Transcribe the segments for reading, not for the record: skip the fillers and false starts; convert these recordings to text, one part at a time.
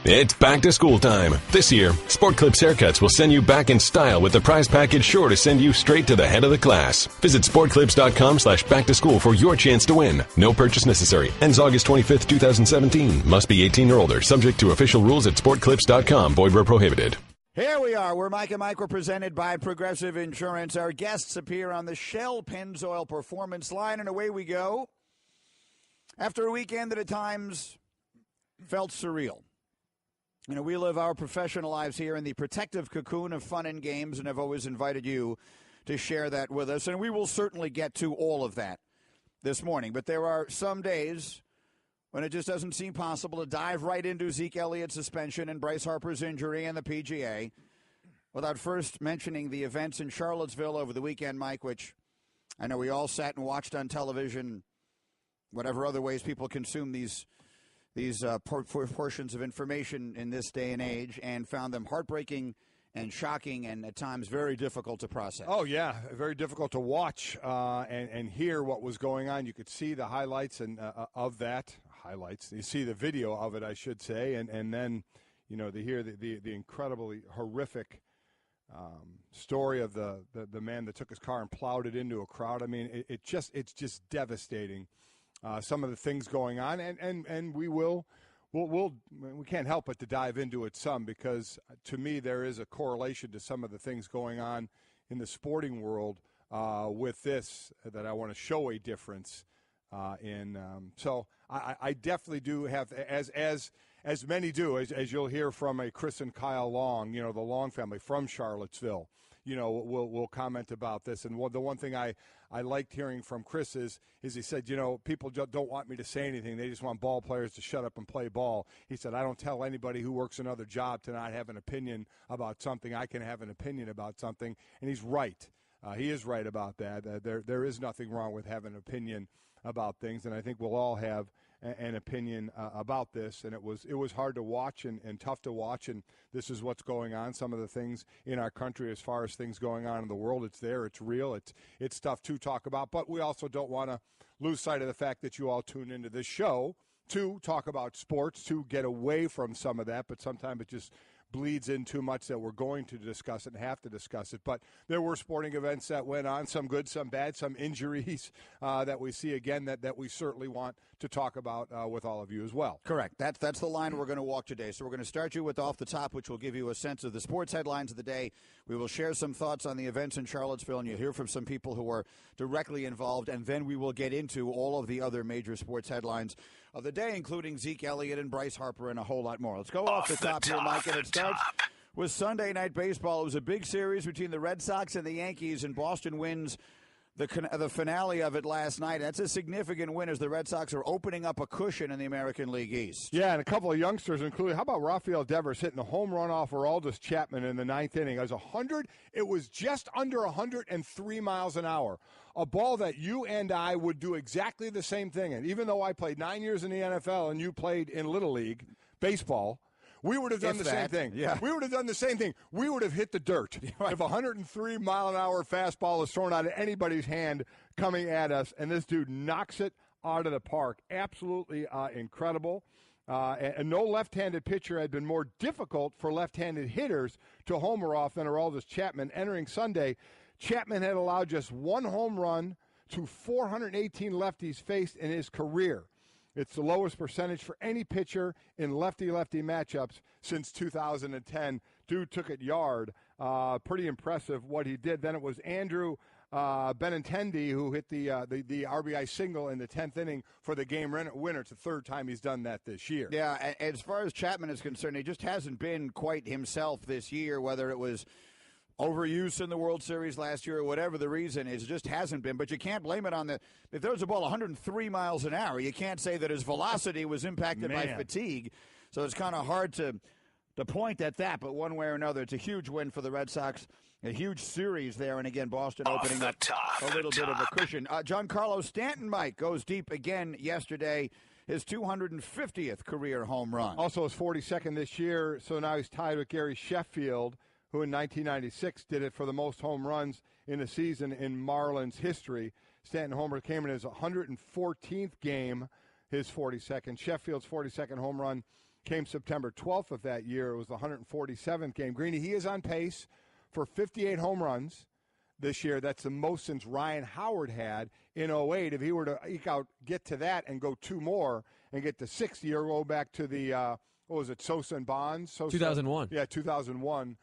It's back to school time. This year, Sport Clips Haircuts will send you back in style with the prize package sure to send you straight to the head of the class. Visit sportclips.com/back-to-school for your chance to win. No purchase necessary. Ends August 25th, 2017. Must be 18 or older. Subject to official rules at sportclips.com. Void where prohibited. Here we are. We're Mike and Mike. We're presented by Progressive Insurance. Our guests appear on the Shell Pennzoil Performance Line, and away we go. After a weekend that at times felt surreal. You know, we live our professional lives here in the protective cocoon of fun and games, and I've always invited you to share that with us. And we will certainly get to all of that this morning. But there are some days when it just doesn't seem possible to dive right into Zeke Elliott's suspension and Bryce Harper's injury and the PGA without first mentioning the events in Charlottesville over the weekend, Mike, which I know we all sat and watched on television, whatever other ways people consume these portions of information in this day and age, and found them heartbreaking and shocking and at times very difficult to process. Oh, yeah, very difficult to watch and hear what was going on. You could see the highlights and of that. Highlights. You see the video of it, I should say, and then, you know, to hear the incredibly horrific story of the man that took his car and plowed it into a crowd. I mean, it's just devastating. Some of the things going on, and we can't help but to dive into it some, because to me there is a correlation to some of the things going on in the sporting world with this that I want to show a difference in. So I definitely do have, as many do, as you'll hear from a Chris and Kyle Long, you know, the Long family from Charlottesville. You know, we'll comment about this. And the one thing I liked hearing from Chris is he said, you know, people don't want me to say anything. They just want ball players to shut up and play ball. He said, I don't tell anybody who works another job to not have an opinion about something. I can have an opinion about something. And he's right. He is right about that. There is nothing wrong with having an opinion about things. And I think we'll all have an opinion about this, and it was hard to watch and tough to watch, and this is what's going on. Some of the things in our country as far as things going on in the world, it's there, it's real, it's tough to talk about, but we also don't want to lose sight of the fact that you all tune into this show to talk about sports, to get away from some of that, but sometimes it just bleeds in too much that we're going to discuss it and have to discuss it. But there were sporting events that went on, some good, some bad, some injuries that we see again that we certainly want to talk about with all of you as well. Correct. That's the line we're going to walk today. So we're going to start you with Off the Top, which will give you a sense of the sports headlines of the day. We will share some thoughts on the events in Charlottesville, and you'll hear from some people who are directly involved, and then we will get into all of the other major sports headlines of the day, including Zeke Elliott and Bryce Harper and a whole lot more. Let's go off the top here, Mike, and it starts with Sunday Night Baseball. It was a big series between the Red Sox and the Yankees, and Boston wins the finale of it last night. That's a significant win as the Red Sox are opening up a cushion in the American League East. Yeah, and a couple of youngsters, including, how about Rafael Devers hitting a home run off Aroldis Chapman in the ninth inning? It was just under 103 miles an hour. A ball that you and I would do exactly the same thing. And even though I played 9 years in the NFL and you played in Little League baseball, we would have done the same thing. Yeah. We would have done the same thing. We would have hit the dirt. Right. If a 103-mile-an-hour fastball is thrown out of anybody's hand coming at us, and this dude knocks it out of the park. Absolutely incredible. And no left-handed pitcher had been more difficult for left-handed hitters to homer off than Aroldis Chapman. Entering Sunday, Chapman had allowed just one home run to 418 lefties faced in his career. It's the lowest percentage for any pitcher in lefty-lefty matchups since 2010. Dude took it yard. Pretty impressive what he did. Then it was Andrew Benintendi who hit the RBI single in the 10th inning for the game winner. It's the third time he's done that this year. Yeah, as far as Chapman is concerned, he just hasn't been quite himself this year, whether it was overuse in the World Series last year or whatever the reason is, just hasn't been. But you can't blame it on if there was a ball 103 miles an hour, you can't say that his velocity was impacted by fatigue. So it's kind of hard to point at that. But one way or another, it's a huge win for the Red Sox, a huge series there. And again, Boston opening up a little bit of a cushion. Giancarlo Stanton, Mike, goes deep again yesterday. His 250th career home run. Also his 42nd this year. So now he's tied with Gary Sheffield, who in 1996 did it for the most home runs in a season in Marlins history. Stanton homer came in his 114th game, his 42nd. Sheffield's 42nd home run came September 12th of that year. It was the 147th game. Greeny, he is on pace for 58 home runs this year. That's the most since Ryan Howard had in 08. If he were to get to that and go 2 more and get to 60, or go back to the, what was it, Sosa and Bonds? 2001. Yeah, 2001.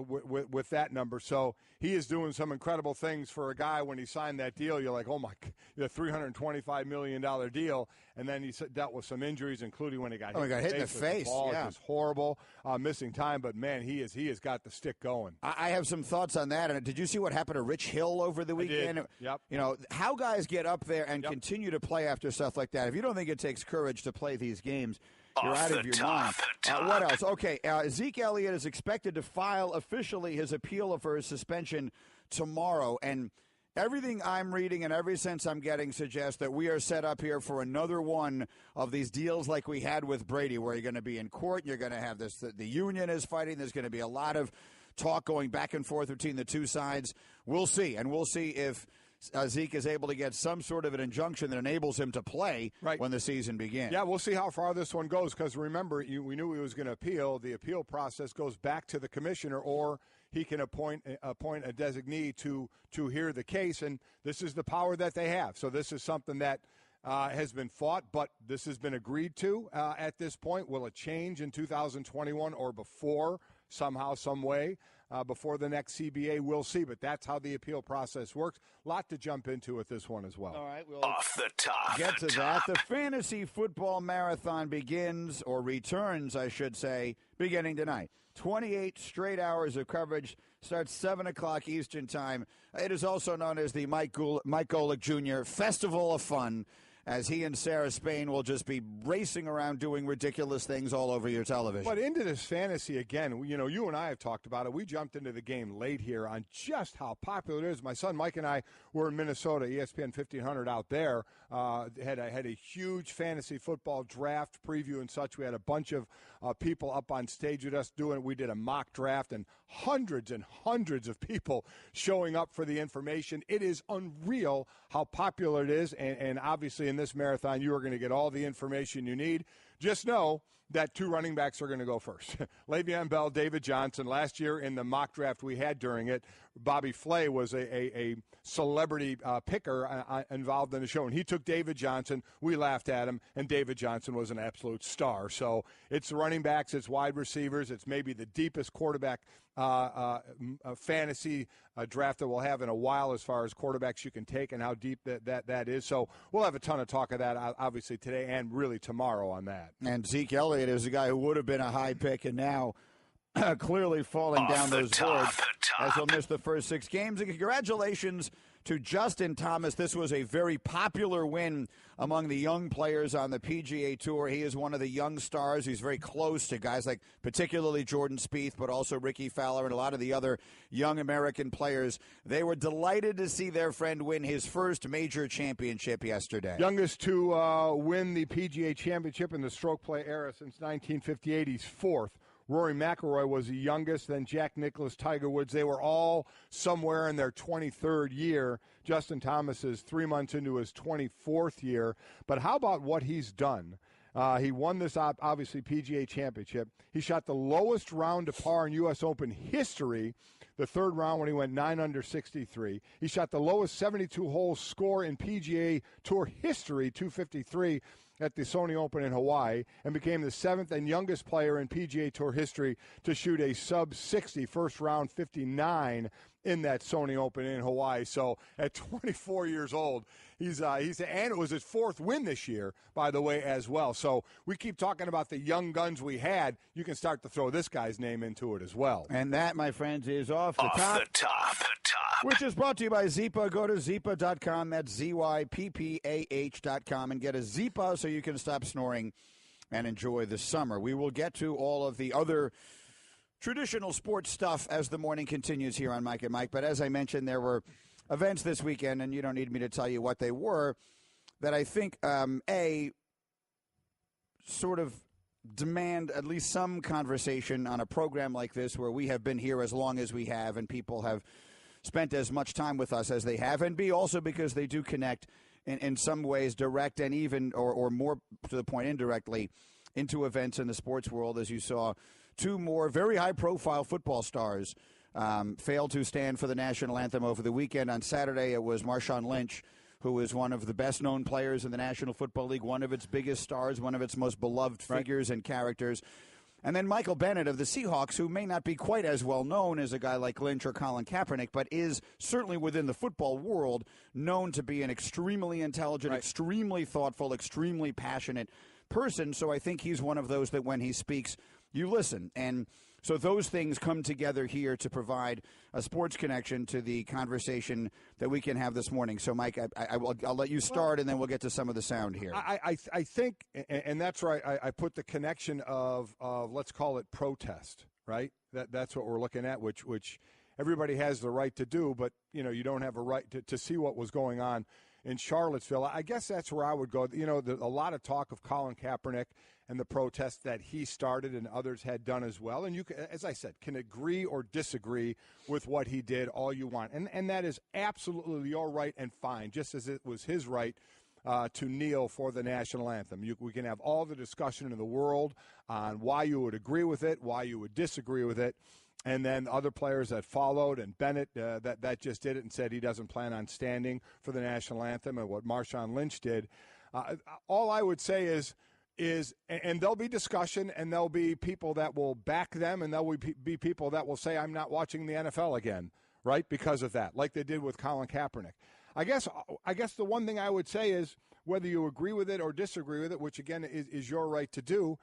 With that number. So he is doing some incredible things for a guy. When he signed that deal, you're like, oh my, the $325 million deal. And then he dealt with some injuries, including when he got hit in the face. The ball. Yeah. It was horrible, missing time. But man, he has got the stick going. I have some thoughts on that. And did you see what happened to Rich Hill over the weekend? I did. Yep. You know, how guys get up there and continue to play after stuff like that. If you don't think it takes courage to play these games, you're out of your mind. What else? Okay, Zeke Elliott is expected to file officially his appeal for his suspension tomorrow. And everything I'm reading and every sense I'm getting suggests that we are set up here for another one of these deals like we had with Brady, where you're going to be in court, you're going to have this, the union is fighting, there's going to be a lot of talk going back and forth between the two sides. We'll see, and we'll see if Zeke is able to get some sort of an injunction that enables him to play when the season begins. Yeah, we'll see how far this one goes, because remember, we knew he was going to appeal. The appeal process goes back to the commissioner, or he can appoint a designee to hear the case, and this is the power that they have. So this is something that has been fought, but this has been agreed to at this point. Will it change in 2021 or before, somehow, some way? Before the next CBA, we'll see. But that's how the appeal process works. A lot to jump into with this one as well. All right, we'll off the top. Get to that. The fantasy football marathon begins, or returns, I should say, beginning tonight. 28 straight hours of coverage. Starts 7 o'clock Eastern Time. It is also known as the Mike Golic Jr. Festival of Fun, as he and Sarah Spain will just be racing around doing ridiculous things all over your television. But into this fantasy again, you know, you and I have talked about it. We jumped into the game late here on just how popular it is. My son Mike and I were in Minnesota, ESPN 1500 out there. Had a huge fantasy football draft preview and such. We had a bunch of people up on stage with us doing it. We did a mock draft, and hundreds of people showing up for the information. It is unreal how popular it is, and obviously in this marathon, you are going to get all the information you need. Just know that 2 running backs are going to go first. Le'Veon Bell, David Johnson. Last year in the mock draft we had during it, Bobby Flay was a celebrity picker involved in the show, and he took David Johnson. We laughed at him, and David Johnson was an absolute star. So it's running backs, it's wide receivers, it's maybe the deepest quarterback fantasy draft that we'll have in a while as far as quarterbacks you can take and how deep that is. So we'll have a ton of talk of that, obviously, today and really tomorrow on that. And Zeke Elliott is a guy who would have been a high pick and now clearly falling down those boards as he'll miss the first 6 games. And congratulations to Justin Thomas. This was a very popular win among the young players on the PGA Tour. He is one of the young stars. He's very close to guys like particularly Jordan Spieth, but also Ricky Fowler and a lot of the other young American players. They were delighted to see their friend win his first major championship yesterday. Youngest to win the PGA Championship in the stroke play era since 1958. He's 4th. Rory McIlroy was the youngest, then Jack Nicklaus, Tiger Woods. They were all somewhere in their 23rd year. Justin Thomas is 3 months into his 24th year. But how about what he's done? He won this, obviously, PGA Championship. He shot the lowest round to par in U.S. Open history, the 3rd round when he went 9 under 63. He shot the lowest 72-hole score in PGA Tour history, 253. At the Sony Open in Hawaii, and became the 7th and youngest player in PGA Tour history to shoot a sub-60 first round 59 in that Sony Open in Hawaii. So at 24 years old, he's and it was his 4th win this year, by the way, as well. So we keep talking about the young guns we had. You can start to throw this guy's name into it as well. And that, my friends, is off the top. Which is brought to you by Zipa. Go to Zipa.com. That's ZYPPAH.com and get a Zipa so you can stop snoring and enjoy the summer. We will get to all of the other traditional sports stuff as the morning continues here on Mike and Mike. But as I mentioned, there were events this weekend, and you don't need me to tell you what they were, that I think, sort of demand at least some conversation on a program like this where we have been here as long as we have and people have spent as much time with us as they have, and B, also because they do connect in some ways direct and even or more to the point indirectly into events in the sports world, as you saw two more very high-profile football stars fail to stand for the national anthem over the weekend. On Saturday, it was Marshawn Lynch, who is one of the best-known players in the National Football League, one of its biggest stars, one of its most beloved figures and characters. And then Michael Bennett of the Seahawks, who may not be quite as well known as a guy like Lynch or Colin Kaepernick, but is certainly within the football world known to be an extremely intelligent, extremely thoughtful, extremely passionate person. So I think he's one of those that when he speaks, you listen. And so those things come together here to provide a sports connection to the conversation that we can have this morning. So, Mike, I'll let you start, and then we'll get to some of the sound here. I think, and that's right, I put the connection of let's call it protest, right? That's what we're looking at, which everybody has the right to do, but, you don't have a right to see what was going on in Charlottesville. I guess that's where I would go. A lot of talk of Colin Kaepernick and the protests that he started and others had done as well. And you, as I said, can agree or disagree with what he did all you want. And that is absolutely your right and fine, just as it was his right to kneel for the national anthem. We can have all the discussion in the world on why you would agree with it, why you would disagree with it. And then other players that followed, and Bennett that just did it and said he doesn't plan on standing for the national anthem, and what Marshawn Lynch did. All I would say is, and there'll be discussion, and there'll be people that will back them, and there'll be people that will say, I'm not watching the NFL again, right, because of that, like they did with Colin Kaepernick. I guess the one thing I would say is, whether you agree with it or disagree with it, which, again, is your right to do,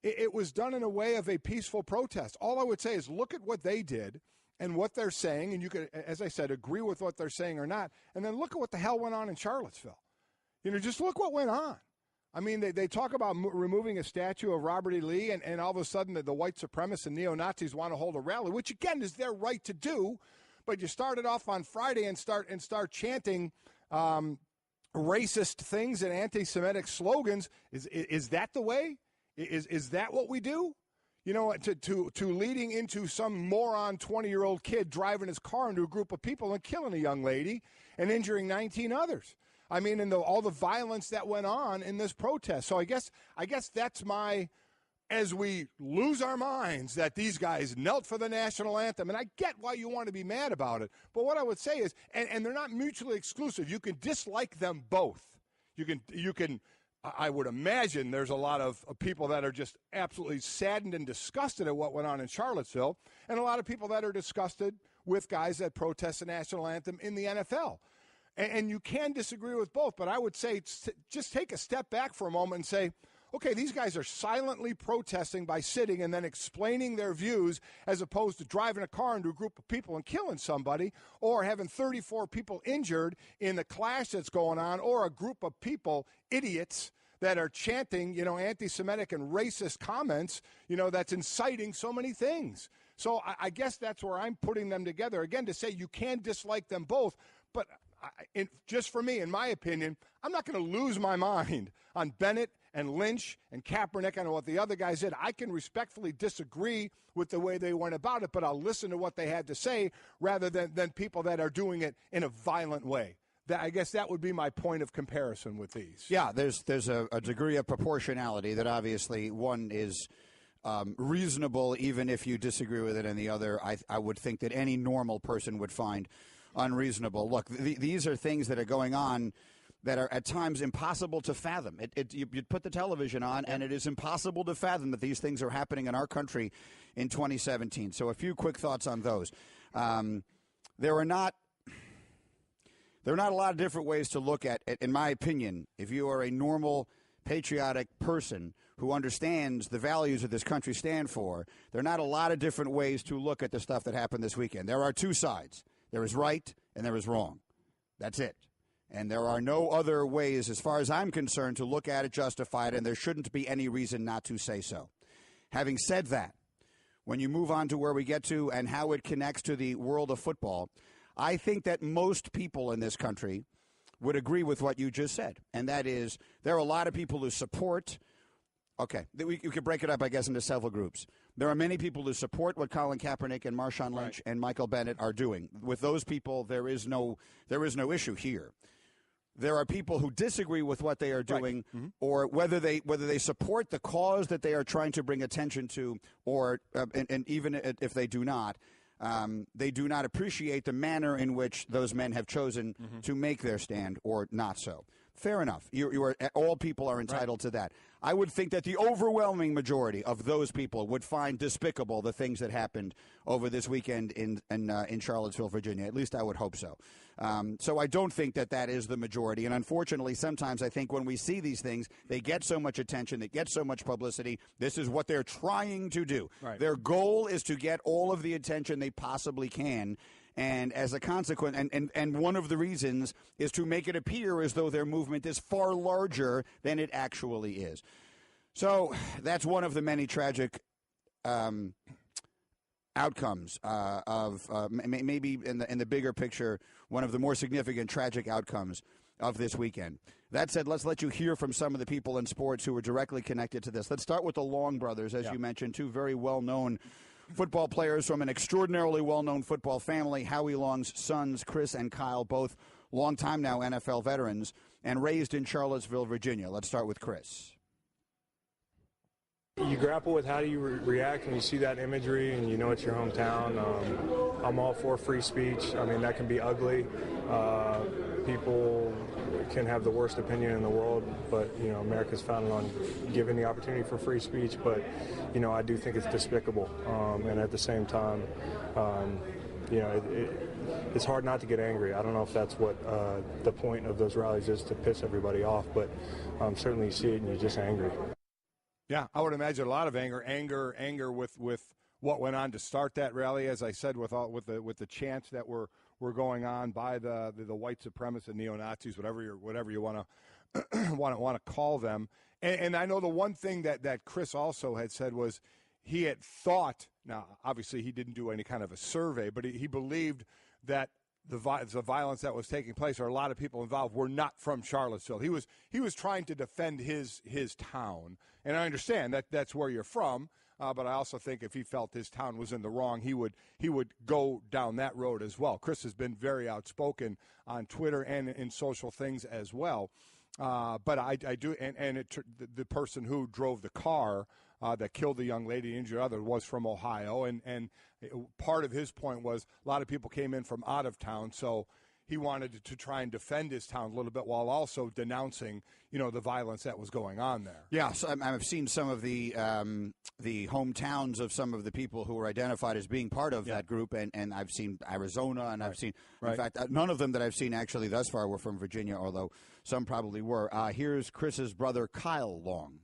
it was done in a way of a peaceful protest. All I would say is look at what they did and what they're saying, and you could, as I said, agree with what they're saying or not, and then look at what the hell went on in Charlottesville. Just look what went on. I mean, they talk about removing a statue of Robert E. Lee, and all of a sudden the white supremacists and neo-Nazis want to hold a rally, which, again, is their right to do, but you started off on Friday and start chanting racist things and anti-Semitic slogans. Is that the way? Is that what we do? To leading into some moron 20-year-old kid driving his car into a group of people and killing a young lady and injuring 19 others. I mean, and all the violence that went on in this protest. So I guess that's as we lose our minds that these guys knelt for the national anthem. And I get why you want to be mad about it. But what I would say is, and they're not mutually exclusive. You can dislike them both. You can. I would imagine there's a lot of people that are just absolutely saddened and disgusted at what went on in Charlottesville, and a lot of people that are disgusted with guys that protest the national anthem in the NFL. And you can disagree with both, but I would say just take a step back for a moment and say, okay, these guys are silently protesting by sitting and then explaining their views, as opposed to driving a car into a group of people and killing somebody, or having 34 people injured in the clash that's going on, or a group of people, idiots, that are chanting, anti-Semitic and racist comments, that's inciting so many things. So I guess that's where I'm putting them together. Again, to say you can dislike them both, but just for me, in my opinion, I'm not going to lose my mind on Bennett and Lynch and Kaepernick and what the other guys did. I can respectfully disagree with the way they went about it, but I'll listen to what they had to say rather than people that are doing it in a violent way. I guess that would be my point of comparison with these. Yeah, there's a degree of proportionality that obviously one is reasonable even if you disagree with it, and the other I would think that any normal person would find unreasonable. Look, these are things that are going on that are at times impossible to fathom. You put the television on, and it is impossible to fathom that these things are happening in our country in 2017. So a few quick thoughts on those. There are not a lot of different ways to look at it, in my opinion. If you are a normal, patriotic person who understands the values that this country stand for, there are not a lot of different ways to look at the stuff that happened this weekend. There are two sides. There is right and there is wrong. That's it. And there are no other ways, as far as I'm concerned, to look at it, justify it, and there shouldn't be any reason not to say so. Having said that, when you move on to where we get to and how it connects to the world of football, I think that most people in this country would agree with what you just said, and that is there are a lot of people who support. Okay, we could break it up, I guess, into several groups. There are many people who support what Colin Kaepernick and Marshawn Lynch and Michael Bennett are doing. With those people, there is no issue here. there are people who disagree with what they are doing, or whether they support the cause that they are trying to bring attention to, or and even if they do not appreciate the manner in which those men have chosen to make their stand, or not so. Fair enough. All people are entitled to that. I would think that the overwhelming majority of those people would find despicable the things that happened over this weekend in Charlottesville, Virginia. At least I would hope so. So I don't think that is the majority. And unfortunately, sometimes I think when we see these things, they get so much attention, they get so much publicity. This is what they're trying to do. Right. Their goal is to get all of the attention they possibly can. And as a consequence, and one of the reasons is to make it appear as though their movement is far larger than it actually is. So that's one of the many tragic outcomes of maybe in the bigger picture, one of the more significant tragic outcomes of this weekend. That said, let's let you hear from some of the people in sports who were directly connected to this. Let's start with the Long brothers, as you mentioned, two very well-known football players from an extraordinarily well-known football family. Howie Long's sons, Chris and Kyle, both long-time now NFL veterans and raised in Charlottesville, Virginia. Let's start with Chris. You grapple with how do you react when you see that imagery and you know it's your hometown. I'm all for free speech. I mean, that can be ugly. People can have the worst opinion in the world, but, you know, America's founded on giving the opportunity for free speech. But, you know, I do think it's despicable. And at the same time, you know, it's hard not to get angry. I don't know if that's what the point of those rallies is, to piss everybody off, but certainly you see it and you're just angry. Yeah, I would imagine a lot of anger with what went on to start that rally. As I said, with the chants that were going on by the white supremacists and neo-Nazis, whatever you want to call them. And I know the one thing that Chris also had said was he had thought. Now, obviously, he didn't do any kind of a survey, but he believed that the violence that was taking place, or a lot of people involved, were not from Charlottesville. He was trying to defend his town, and I understand that that's where you're from. But I also think if he felt his town was in the wrong, he would go down that road as well. Chris has been very outspoken on Twitter and in social things as well. But I do, and the person who drove the car that killed the young lady, injured others, was from Ohio, and part of his point was a lot of people came in from out of town, so he wanted to try and defend his town a little bit while also denouncing, you know, the violence that was going on there. Yeah, so I've seen some of the hometowns of some of the people who were identified as being part of that group, and I've seen Arizona, and I've seen, in fact, none of them that I've seen actually thus far were from Virginia, although some probably were. Here's Chris's brother, Kyle Long.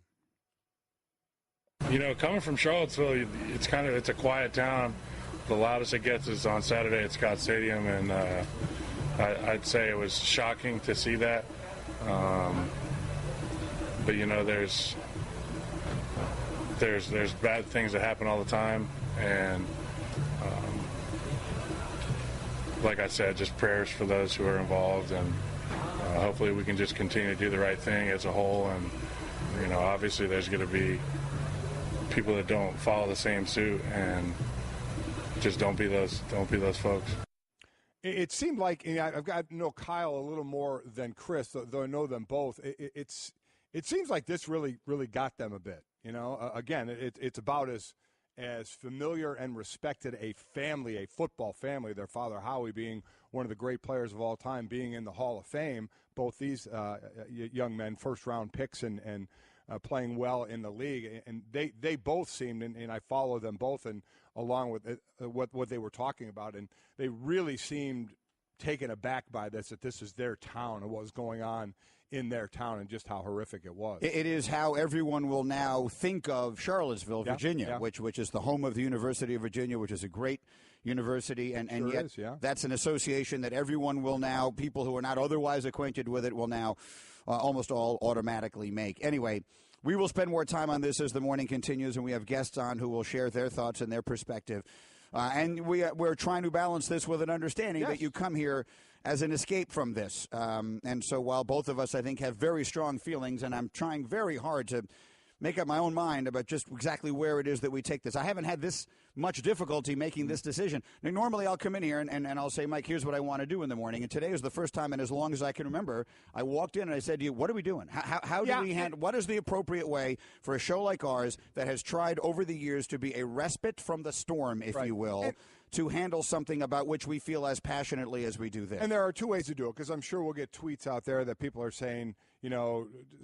You know, coming from Charlottesville, it's a quiet town. The loudest it gets is on Saturday at Scott Stadium, and I'd say it was shocking to see that. But you know, there's bad things that happen all the time, and like I said, just prayers for those who are involved, and hopefully we can just continue to do the right thing as a whole. And you know, obviously there's going to be people that don't follow the same suit, and just don't be those folks. It seemed like, and I've got to know Kyle a little more than Chris, though I know them both. It seems like this really got them a bit. You know, again, it's about as familiar and respected a family, a football family. Their father Howie being one of the great players of all time, being in the Hall of Fame. Both these young men, first-round picks, and playing well in the league, and they both seemed, and I follow them both, and along with what they were talking about, and they really seemed taken aback by this, that this is their town and what was going on in their town, and just how horrific it was. It is how everyone will now think of Charlottesville, Virginia, which is the home of the University of Virginia, which is a great university, and yet that's an association that everyone will now, people who are not otherwise acquainted with it, will now almost all automatically make. Anyway, we will spend more time on this as the morning continues, and we have guests on who will share their thoughts and their perspective. And we're trying to balance this with an understanding that you come here as an escape from this. And so while both of us, I think, have very strong feelings, and I'm trying very hard to make up my own mind about just exactly where it is that we take this. I haven't had this much difficulty making this decision. Now, normally I'll come in here and I'll say, Mike, here's what I want to do in the morning. And today is the first time in as long as I can remember, I walked in and I said to you, what are we doing? How do we handle, what is the appropriate way for a show like ours that has tried over the years to be a respite from the storm, if you will, to handle something about which we feel as passionately as we do this? And there are two ways to do it, because I'm sure we'll get tweets out there that people are saying,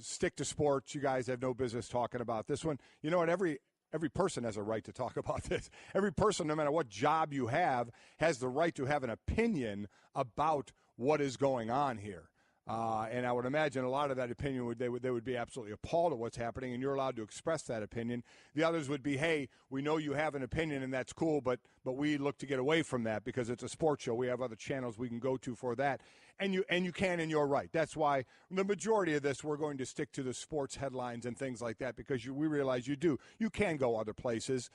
stick to sports. You guys have no business talking about this one. You know what? Every person has a right to talk about this. Every person, no matter what job you have, has the right to have an opinion about what is going on here. And I would imagine a lot of that opinion they would be absolutely appalled at what's happening, and you're allowed to express that opinion. The others would be, hey, we know you have an opinion, and that's cool, but we look to get away from that because it's a sports show. We have other channels we can go to for that. And you can, and you're right. That's why the majority of this, we're going to stick to the sports headlines and things like that, because we realize you can go other places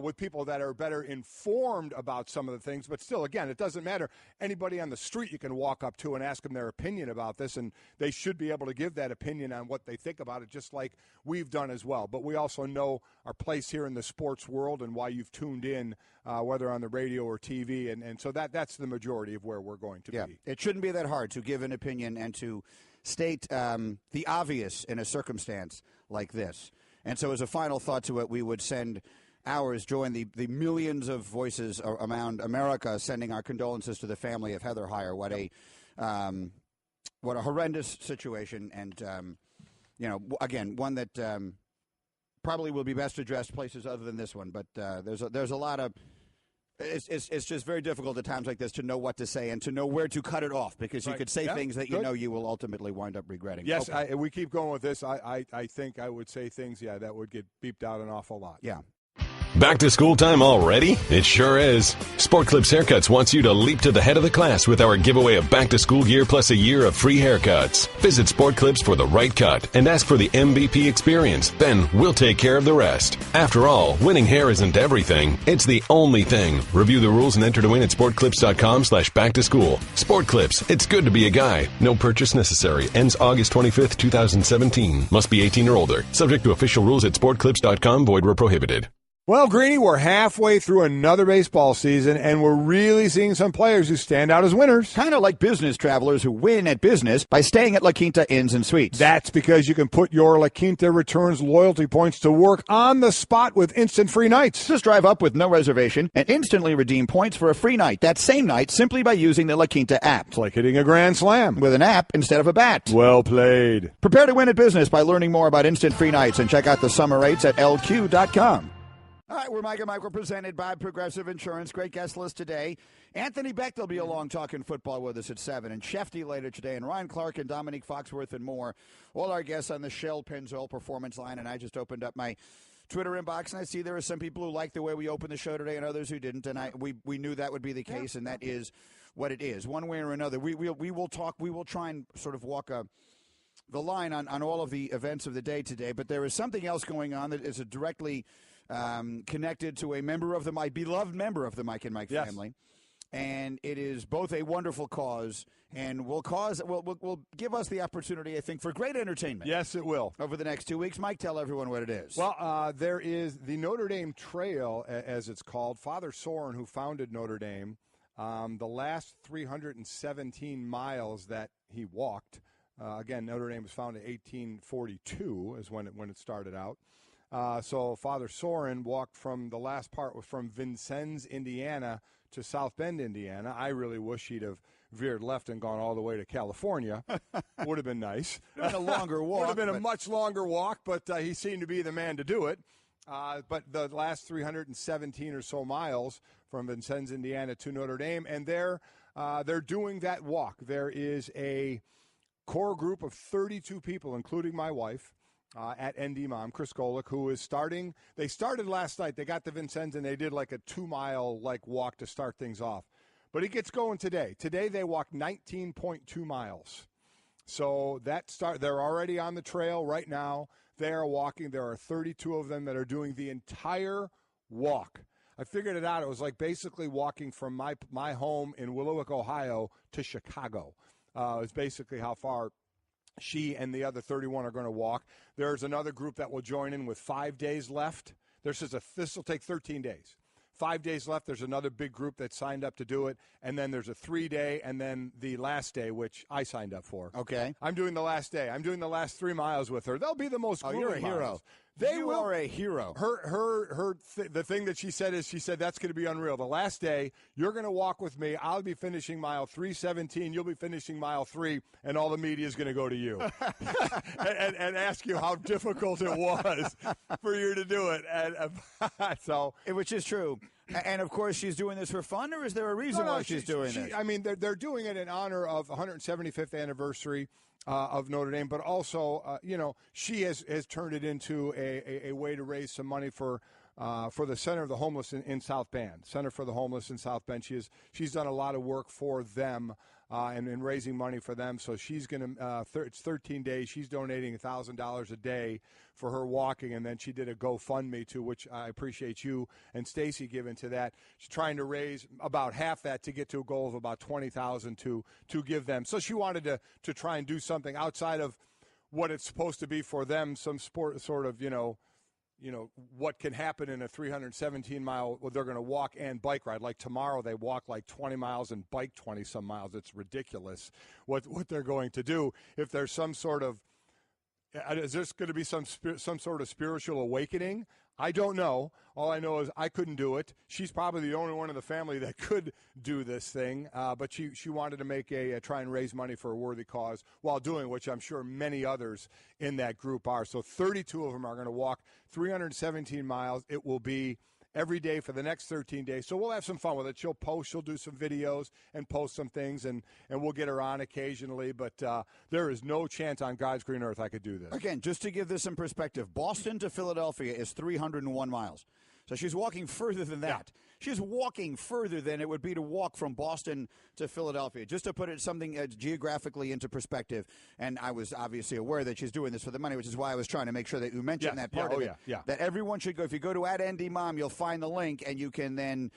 with people that are better informed about some of the things. But still, again, it doesn't matter. Anybody on the street you can walk up to and ask them their opinion about this, and they should be able to give that opinion on what they think about it, just like we've done as well. But we also know our place here in the sports world and why you've tuned in, whether on the radio or TV. And so that's the majority of where we're going to be. It shouldn't be that hard to give an opinion and to state the obvious in a circumstance like this. And so as a final thought to it, we would send join the millions of voices around America sending our condolences to the family of Heather Heyer. What a horrendous situation. And, again, one that probably will be best addressed places other than this one. But there's a lot of It's just very difficult at times like this to know what to say and to know where to cut it off, because you could say things that you will ultimately wind up regretting. Yes, okay. We keep going with this. I think I would say things, that would get beeped out an awful lot. Yeah. Back to school time already? It sure is. Sport Clips Haircuts wants you to leap to the head of the class with our giveaway of back-to-school gear plus a year of free haircuts. Visit Sport Clips for the right cut and ask for the MVP experience. Then we'll take care of the rest. After all, winning hair isn't everything. It's the only thing. Review the rules and enter to win at sportclips.com/back-to-school. Sport Clips, it's good to be a guy. No purchase necessary. Ends August 25th, 2017. Must be 18 or older. Subject to official rules at sportclips.com. Void where prohibited. Well, Greeny, we're halfway through another baseball season, and we're really seeing some players who stand out as winners. Kind of like business travelers who win at business by staying at La Quinta Inns and Suites. That's because you can put your La Quinta Returns loyalty points to work on the spot with instant free nights. Just drive up with no reservation and instantly redeem points for a free night that same night simply by using the La Quinta app. It's like hitting a grand slam. With an app instead of a bat. Well played. Prepare to win at business by learning more about instant free nights and check out the summer rates at lq.com. All right, we're Mike and Mike. We're presented by Progressive Insurance. Great guest list today. Anthony Becht will be along talking football with us at 7. And Schefter later today. And Ryan Clark and Dominique Foxworth and more. All our guests on the Shell Pennzoil Performance Line. And I just opened up my Twitter inbox, and I see there are some people who like the way we opened the show today and others who didn't. And we knew that would be the case, and that is what it is. One way or another, we will talk. We will try and sort of walk the line on all of the events of the day today. But there is something else going on that is directly connected to a beloved member of the Mike and Mike family, and it is both a wonderful cause and will give us the opportunity, I think, for great entertainment. Yes, it will. Over the next 2 weeks. Mike, tell everyone what it is. Well, there is the Notre Dame Trail, as it's called. Father Soren, who founded Notre Dame, the last 317 miles that he walked. Again, Notre Dame was founded in 1842 is when it started out. So Father Soren walked from the last part was from Vincennes, Indiana to South Bend, Indiana. I really wish he'd have veered left and gone all the way to California. Would have been nice. Would have been a longer walk. Would have been a much longer walk, but he seemed to be the man to do it. But the last 317 or so miles from Vincennes, Indiana to Notre Dame, and they're doing that walk. There is a core group of 32 people, including my wife, at ND Mom, Chris Golic, who is starting. They started last night. They got to Vincennes, and they did like a 2-mile walk to start things off. But he gets going today. Today they walked 19.2 miles. So they're already on the trail right now. They are walking. There are 32 of them that are doing the entire walk. I figured it out. It was like basically walking from my home in Willowick, Ohio, to Chicago. It's basically how far She and the other 31 are going to walk. There's another group that will join in with 5 days left. This will take 13 days. 5 days left. There's another big group that signed up to do it. And then there's a 3-day and then the last day, which I signed up for. Okay. I'm doing the last day. I'm doing the last 3 miles with her. They'll be the most grueling you're a hero. miles. You are a hero. The thing that she said that's going to be unreal. The last day, you're going to walk with me. I'll be finishing mile 317. You'll be finishing mile 3, and all the media is going to go to you and ask you how difficult it was for you to do it. And which is true. And of course, she's doing this for fun, or is there a reason why she's doing this? I mean, they're doing it in honor of 175th anniversary of Notre Dame, but also, she has turned it into a way to raise some money for the Center of the Homeless in South Bend. Center for the Homeless in South Bend. She's done a lot of work for them and in raising money for them. So she's going to. It's 13 days. She's donating $1,000 a day for her walking, and then she did a GoFundMe too, which I appreciate you and Stacy giving to that. She's trying to raise about half that to get to a goal of about $20,000 to give them. So she wanted to try and do something outside of what it's supposed to be for them, some sport sort of, what can happen in a 317-mile, well, they're going to walk and bike ride. Like tomorrow, they walk like 20 miles and bike 20-some miles. It's ridiculous what they're going to do. If there's some sort of, is this going to be some sort of spiritual awakening? I don't know. All I know is I couldn't do it. She's probably the only one in the family that could do this thing, but she wanted to make try and raise money for a worthy cause while doing, which I'm sure many others in that group are. So 32 of them are going to walk 317 miles. It will be every day for the next 13 days. So we'll have some fun with it. She'll do some videos and post some things, and we'll get her on occasionally. But there is no chance on God's green earth I could do this. Again, just to give this some perspective, Boston to Philadelphia is 301 miles. So she's walking further than that. Yeah. She's walking further than it would be to walk from Boston to Philadelphia. Just to put it something geographically into perspective, and I was obviously aware that she's doing this for the money, which is why I was trying to make sure that you mentioned that part of it. Yeah. That everyone should go. If you go to @NDMom, you'll find the link, and you can then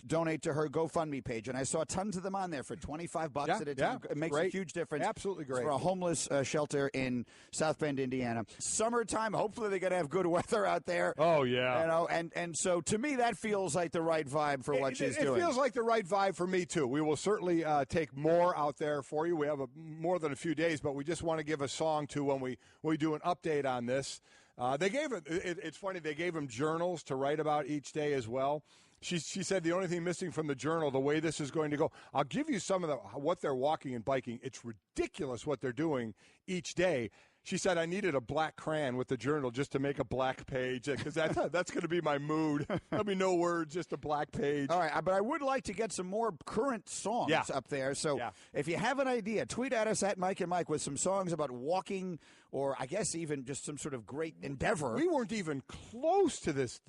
donate to her GoFundMe page. And I saw tons of them on there for $25 at a time. It makes a huge difference. Absolutely great. It's for a homeless shelter in South Bend, Indiana. Summertime, hopefully they're going to have good weather out there. Oh, yeah. And so to me, that feels like the right vibe for what she's doing. It feels like the right vibe for me, too. We will certainly take more out there for you. We have more than a few days, but we just want to give a song, too, when we do an update on this. It's funny, they gave him journals to write about each day as well. She said the only thing missing from the journal, the way this is going to go, I'll give you some of what they're walking and biking. It's ridiculous what they're doing each day. She said, I needed a black crayon with the journal just to make a black page, because that's going to be my mood. There'll be no words, just a black page. All right, but I would like to get some more current songs up there. So if you have an idea, tweet at us @Mike and Mike with some songs about walking, or I guess even just some sort of great endeavor. We weren't even close to this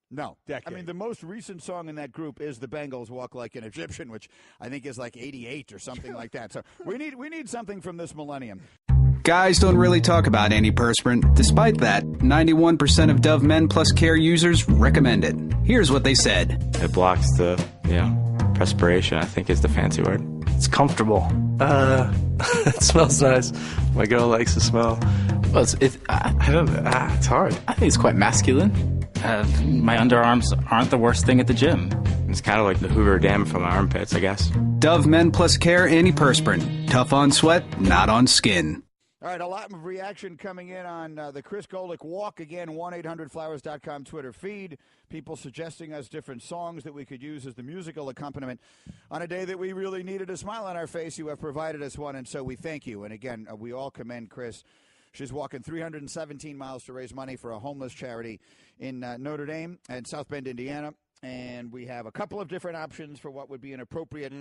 No. decade. I mean, the most recent song in that group is the Bengals Walk Like an Egyptian, which I think is like 88 or something like that. So we need something from this millennium. Guys don't really talk about antiperspirant. Despite that, 91% of Dove Men Plus Care users recommend it. Here's what they said. It blocks the, perspiration, I think is the fancy word. It's comfortable. It smells nice. My girl likes the smell. Well, I don't know. It's hard. I think it's quite masculine. My underarms aren't the worst thing at the gym. It's kind of like the Hoover Dam from my armpits, I guess. Dove Men Plus Care Antiperspirant. Tough on sweat, not on skin. All right, a lot of reaction coming in on the Chris Golic walk. Again, 1-800-Flowers.com Twitter feed. People suggesting us different songs that we could use as the musical accompaniment. On a day that we really needed a smile on our face, you have provided us one, and so we thank you. And again, we all commend Chris. She's walking 317 miles to raise money for a homeless charity in Notre Dame and South Bend, Indiana. And we have a couple of different options for what would be an appropriate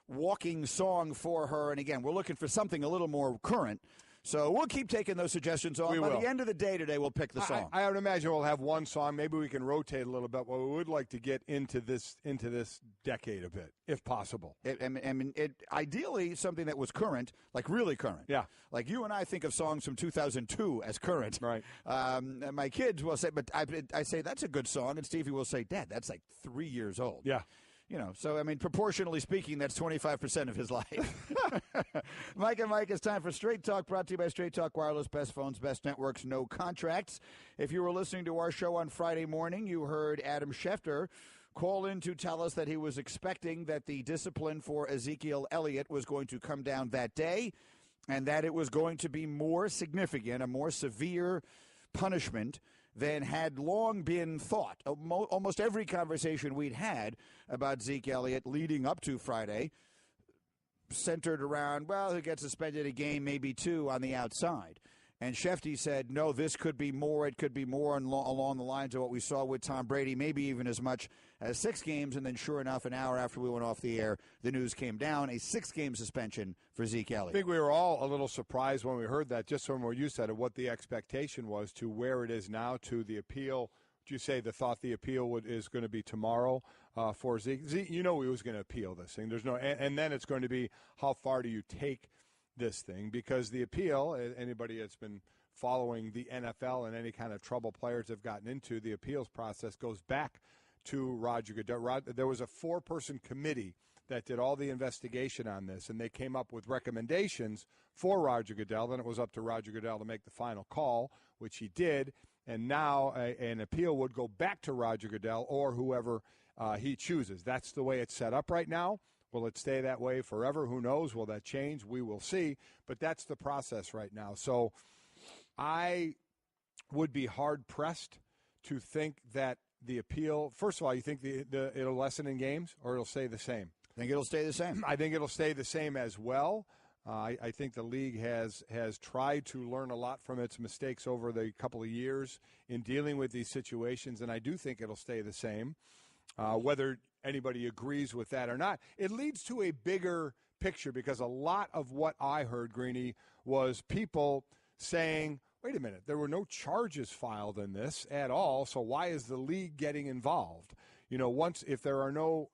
walking song for her. And again, we're looking for something a little more current. So we'll keep taking those suggestions on. By the end of the day today, we'll pick the song. I would imagine we'll have one song. Maybe we can rotate a little bit. Well, we would like to get into this decade a bit, if possible. Ideally, something that was current, like really current. Yeah. Like you and I think of songs from 2002 as current. Right. My kids will say, but I say, that's a good song. And Stevie will say, Dad, that's like 3 years old. Yeah. So, I mean, proportionally speaking, that's 25% of his life. Mike and Mike, it's time for Straight Talk, brought to you by Straight Talk Wireless. Best phones, best networks, no contracts. If you were listening to our show on Friday morning, you heard Adam Schefter call in to tell us that he was expecting that the discipline for Ezekiel Elliott was going to come down that day and that it was going to be more significant, a more severe punishment than had long been thought. Almost every conversation we'd had about Zeke Elliott leading up to Friday centered around, well, he gets suspended a game, maybe two on the outside. And Schefter said, no, this could be more. It could be more along the lines of what we saw with Tom Brady, maybe even as much as 6 games. And then sure enough, an hour after we went off the air, the news came down, a 6-game suspension for Zeke Elliott. I think we were all a little surprised when we heard that, just from what you said, of what the expectation was to where it is now to the appeal. Did you say the appeal is going to be tomorrow for Zeke? Zeke, you know he was going to appeal this thing. There's no, and then it's going to be how far do you take this thing, because the appeal, anybody that's been following the NFL and any kind of trouble players have gotten into, the appeals process goes back to Roger Goodell. There was a 4-person committee that did all the investigation on this, and they came up with recommendations for Roger Goodell. Then it was up to Roger Goodell to make the final call, which he did, and now an appeal would go back to Roger Goodell or whoever he chooses. That's the way it's set up right now. Will it stay that way forever? Who knows? Will that change? We will see. But that's the process right now. So I would be hard-pressed to think that the appeal – first of all, you think it'll lessen in games or it'll stay the same? I think it'll stay the same. I think it'll stay the same as well. I think the league has tried to learn a lot from its mistakes over the couple of years in dealing with these situations, and I do think it'll stay the same. Whether anybody agrees with that or not, it leads to a bigger picture, because a lot of what I heard, Greeny, was people saying, wait a minute, there were no charges filed in this at all, so why is the league getting involved? You know, if there are no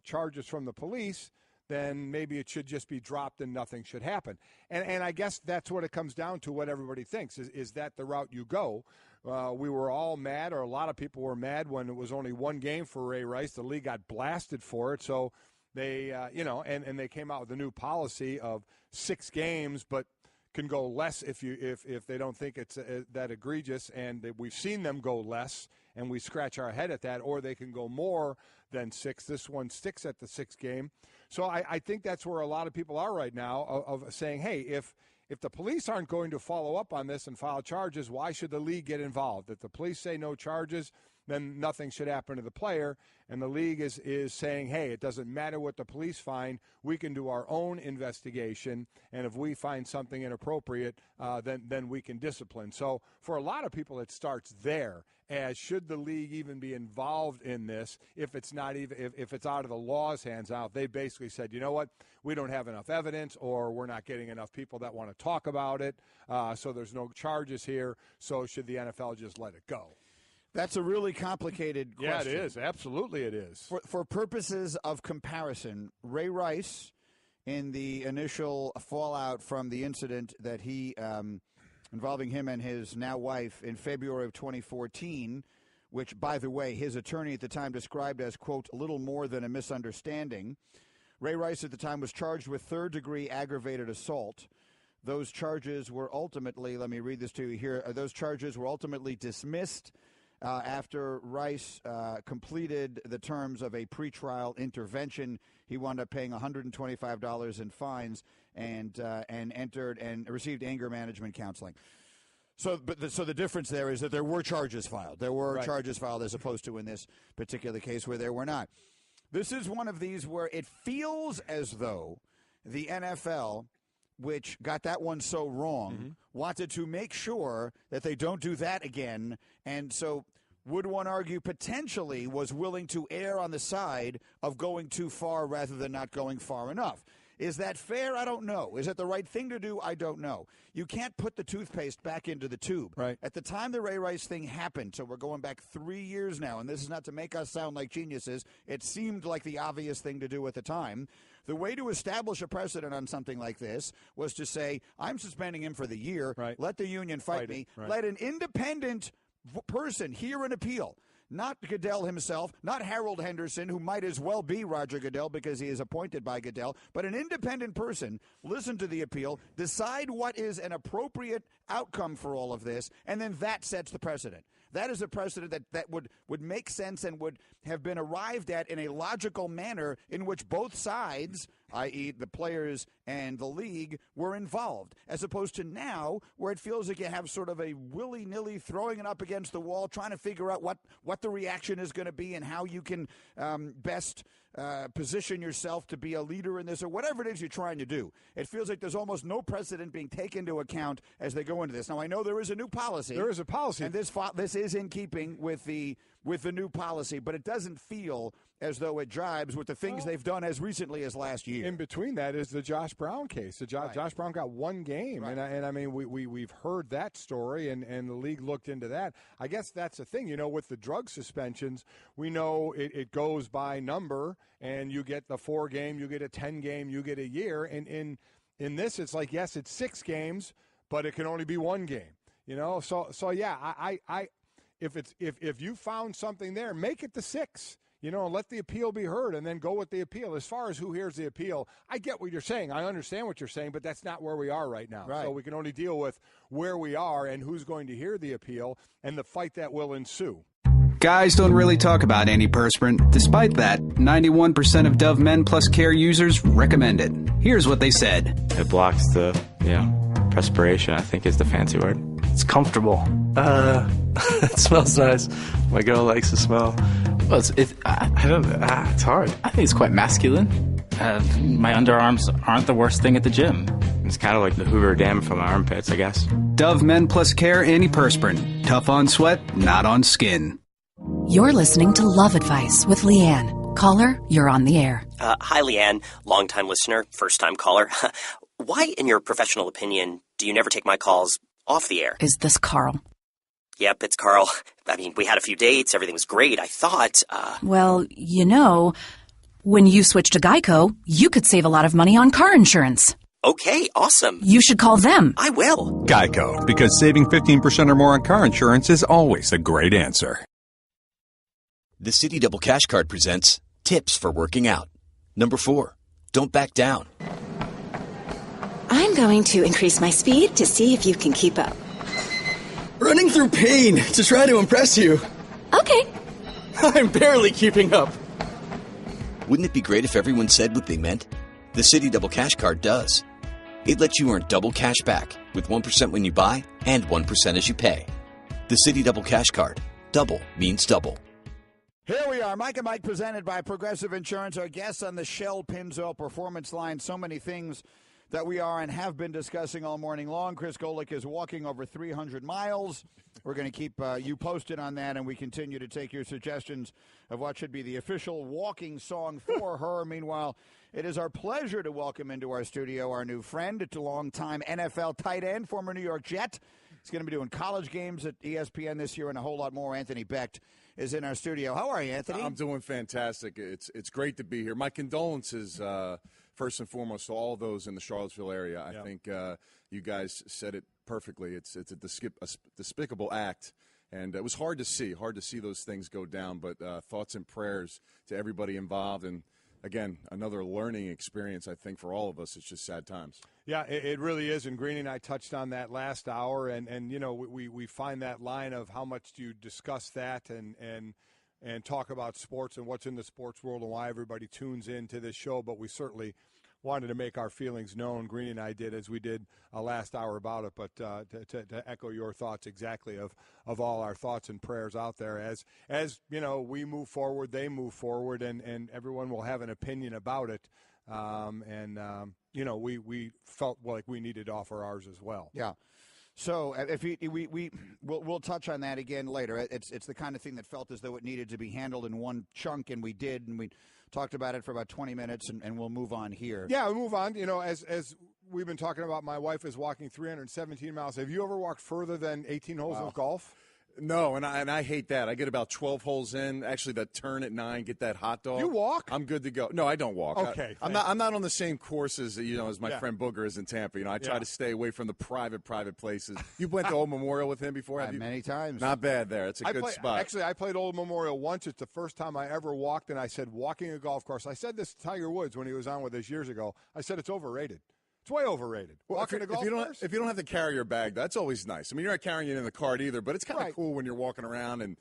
charges from the police, then maybe it should just be dropped and nothing should happen. And I guess that's what it comes down to, what everybody thinks. Is that the route you go? We were all mad, or a lot of people were mad when it was only 1 game for Ray Rice. The league got blasted for it. So they, and they came out with a new policy of 6 games, but can go less if they don't think it's that egregious. And we've seen them go less, and we scratch our head at that, or they can go more than 6. This one sticks at the 6 game. So I think that's where a lot of people are right now, of saying, hey, if the police aren't going to follow up on this and file charges, why should the league get involved? If the police say no charges, then nothing should happen to the player. And the league is saying, hey, it doesn't matter what the police find. We can do our own investigation, and if we find something inappropriate, then we can discipline. So for a lot of people, it starts there. As should the league even be involved in this if it's not even if it's out of the law's hands out? They basically said, you know what, we don't have enough evidence, or we're not getting enough people that want to talk about it, so there's no charges here. So should the NFL just let it go? That's a really complicated question. Yeah, it is. Absolutely it is. For purposes of comparison, Ray Rice, in the initial fallout from the incident that he involving him and his now wife in February of 2014, which, by the way, his attorney at the time described as, quote, little more than a misunderstanding. Ray Rice at the time was charged with 3rd-degree aggravated assault. Those charges were ultimately, let me read this to you here, those charges were ultimately dismissed after Rice completed the terms of a pretrial intervention. He wound up paying $125 in fines and entered and received anger management counseling. So the difference there is that there were charges filed. There were charges filed as opposed to in this particular case where there were not. This is one of these where it feels as though the NFL, which got that one so wrong, wanted to make sure that they don't do that again. And so would one argue potentially was willing to err on the side of going too far rather than not going far enough. Is that fair? I don't know. Is it the right thing to do? I don't know. You can't put the toothpaste back into the tube. Right. At the time the Ray Rice thing happened, so we're going back 3 years now, and this is not to make us sound like geniuses. It seemed like the obvious thing to do at the time. The way to establish a precedent on something like this was to say, I'm suspending him for the year. Right. Let the union fight me. Right. Let an independent person hear an appeal. not Goodell himself, not Harold Henderson, who might as well be Roger Goodell because he is appointed by Goodell, but an independent person listen to the appeal, decide what is an appropriate outcome for all of this, and then that sets the precedent. That is a precedent that would make sense and would have been arrived at in a logical manner in which both sides, i.e. the players and the league, were involved, as opposed to now where it feels like you have sort of a willy-nilly throwing it up against the wall, trying to figure out what the reaction is going to be and how you can best position yourself to be a leader in this or whatever it is you're trying to do. It feels like there's almost no precedent being taken into account as they go into this. Now, I know there is a new policy. There is a policy. And this is in keeping with the new policy, but it doesn't feel as though it jives with the things they've done as recently as last year. In between that is the Josh Brown case. Josh Brown got one game, right. and I mean we've heard that story, and the league looked into that. I guess that's the thing, with the drug suspensions, we know it goes by number, and you get the 4 game, you get a 10 game, you get a year, and in this it's like, yes, it's 6 games, but it can only be 1 game. So yeah, I if you found something there, make it the 6. And let the appeal be heard, and then go with the appeal. As far as who hears the appeal, I get what you're saying. I understand what you're saying, but that's not where we are right now. Right. So we can only deal with where we are and who's going to hear the appeal and the fight that will ensue. Guys don't really talk about antiperspirant. Despite that, 91% of Dove Men Plus Care users recommend it. Here's what they said. It blocks the, perspiration, I think is the fancy word. It's comfortable. It smells nice. My girl likes the smell. Well, I don't know. It's hard. I think it's quite masculine. My underarms aren't the worst thing at the gym. It's kind of like the Hoover Dam from my armpits, I guess. Dove Men Plus Care antiperspirant. Tough on sweat, not on skin. You're listening to Love Advice with Leanne. Caller, you're on the air. Hi, Leanne. Longtime listener, first-time caller. Why, in your professional opinion, do you never take my calls off the air? Is this Carl? Yep, it's Carl. I mean, we had a few dates. Everything was great. I thought, Well, when you switch to Geico, you could save a lot of money on car insurance. Okay, awesome. You should call them. I will. Geico, because saving 15% or more on car insurance is always a great answer. The Citi Double Cash Card presents Tips for Working Out. Number 4, don't back down. I'm going to increase my speed to see if you can keep up. Running through pain to try to impress you. Okay. I'm barely keeping up. Wouldn't it be great if everyone said what they meant? The Citi Double Cash Card does. It lets you earn double cash back with 1% when you buy and 1% as you pay. The Citi Double Cash Card. Double means double. Here we are, Mike and Mike, presented by Progressive Insurance. Our guests on the Shell Pennzoil Performance Line. So many things that we are and have been discussing all morning long. Chris Golic is walking over 300 miles. We're going to keep you posted on that, and we continue to take your suggestions of what should be the official walking song for her. Meanwhile, it is our pleasure to welcome into our studio our new friend. It's a longtime NFL tight end, former New York Jet. He's going to be doing college games at ESPN this year and a whole lot more. Anthony Becht is in our studio. How are you, Anthony? I'm doing fantastic. It's great to be here. My condolences, first and foremost, to all those in the Charlottesville area. I think you guys said it perfectly. It's a despicable act, and it was hard to see those things go down. But thoughts and prayers to everybody involved, and again, another learning experience, I think, for all of us. It's just sad times. Yeah, it really is, and Greeny and I touched on that last hour, and we find that line of how much do you discuss that and talk about sports and what's in the sports world and why everybody tunes in to this show, but we certainly wanted to make our feelings known. Greeny and I did, as we did last hour about it, but to echo your thoughts exactly of all our thoughts and prayers out there. As we move forward, they move forward, and everyone will have an opinion about it. We felt like we needed to offer ours as well. Yeah. So if we'll touch on that again later. It's the kind of thing that felt as though it needed to be handled in one chunk, and we did, and we talked about it for about 20 minutes, and we'll move on here. Yeah, we'll move on. As we've been talking about, my wife is walking 317 miles. Have you ever walked further than 18 holes of golf? No, and I hate that. I get about 12 holes in. Actually, that turn at 9, get that hot dog. You walk? I'm good to go. No, I don't walk. Okay. I'm not on the same course as my friend Booger is in Tampa. I try to stay away from the private places. You went to Old Memorial with him before, have you? Many times. Not bad there. It's a good spot. Actually, I played Old Memorial once. It's the first time I ever walked, and I said, walking a golf course. I said this to Tiger Woods when he was on with us years ago. I said it's overrated. It's way overrated. Walking a golf course? If you don't have to carry your bag, that's always nice. I mean, you're not carrying it in the cart either, but it's kind of cool when you're walking around and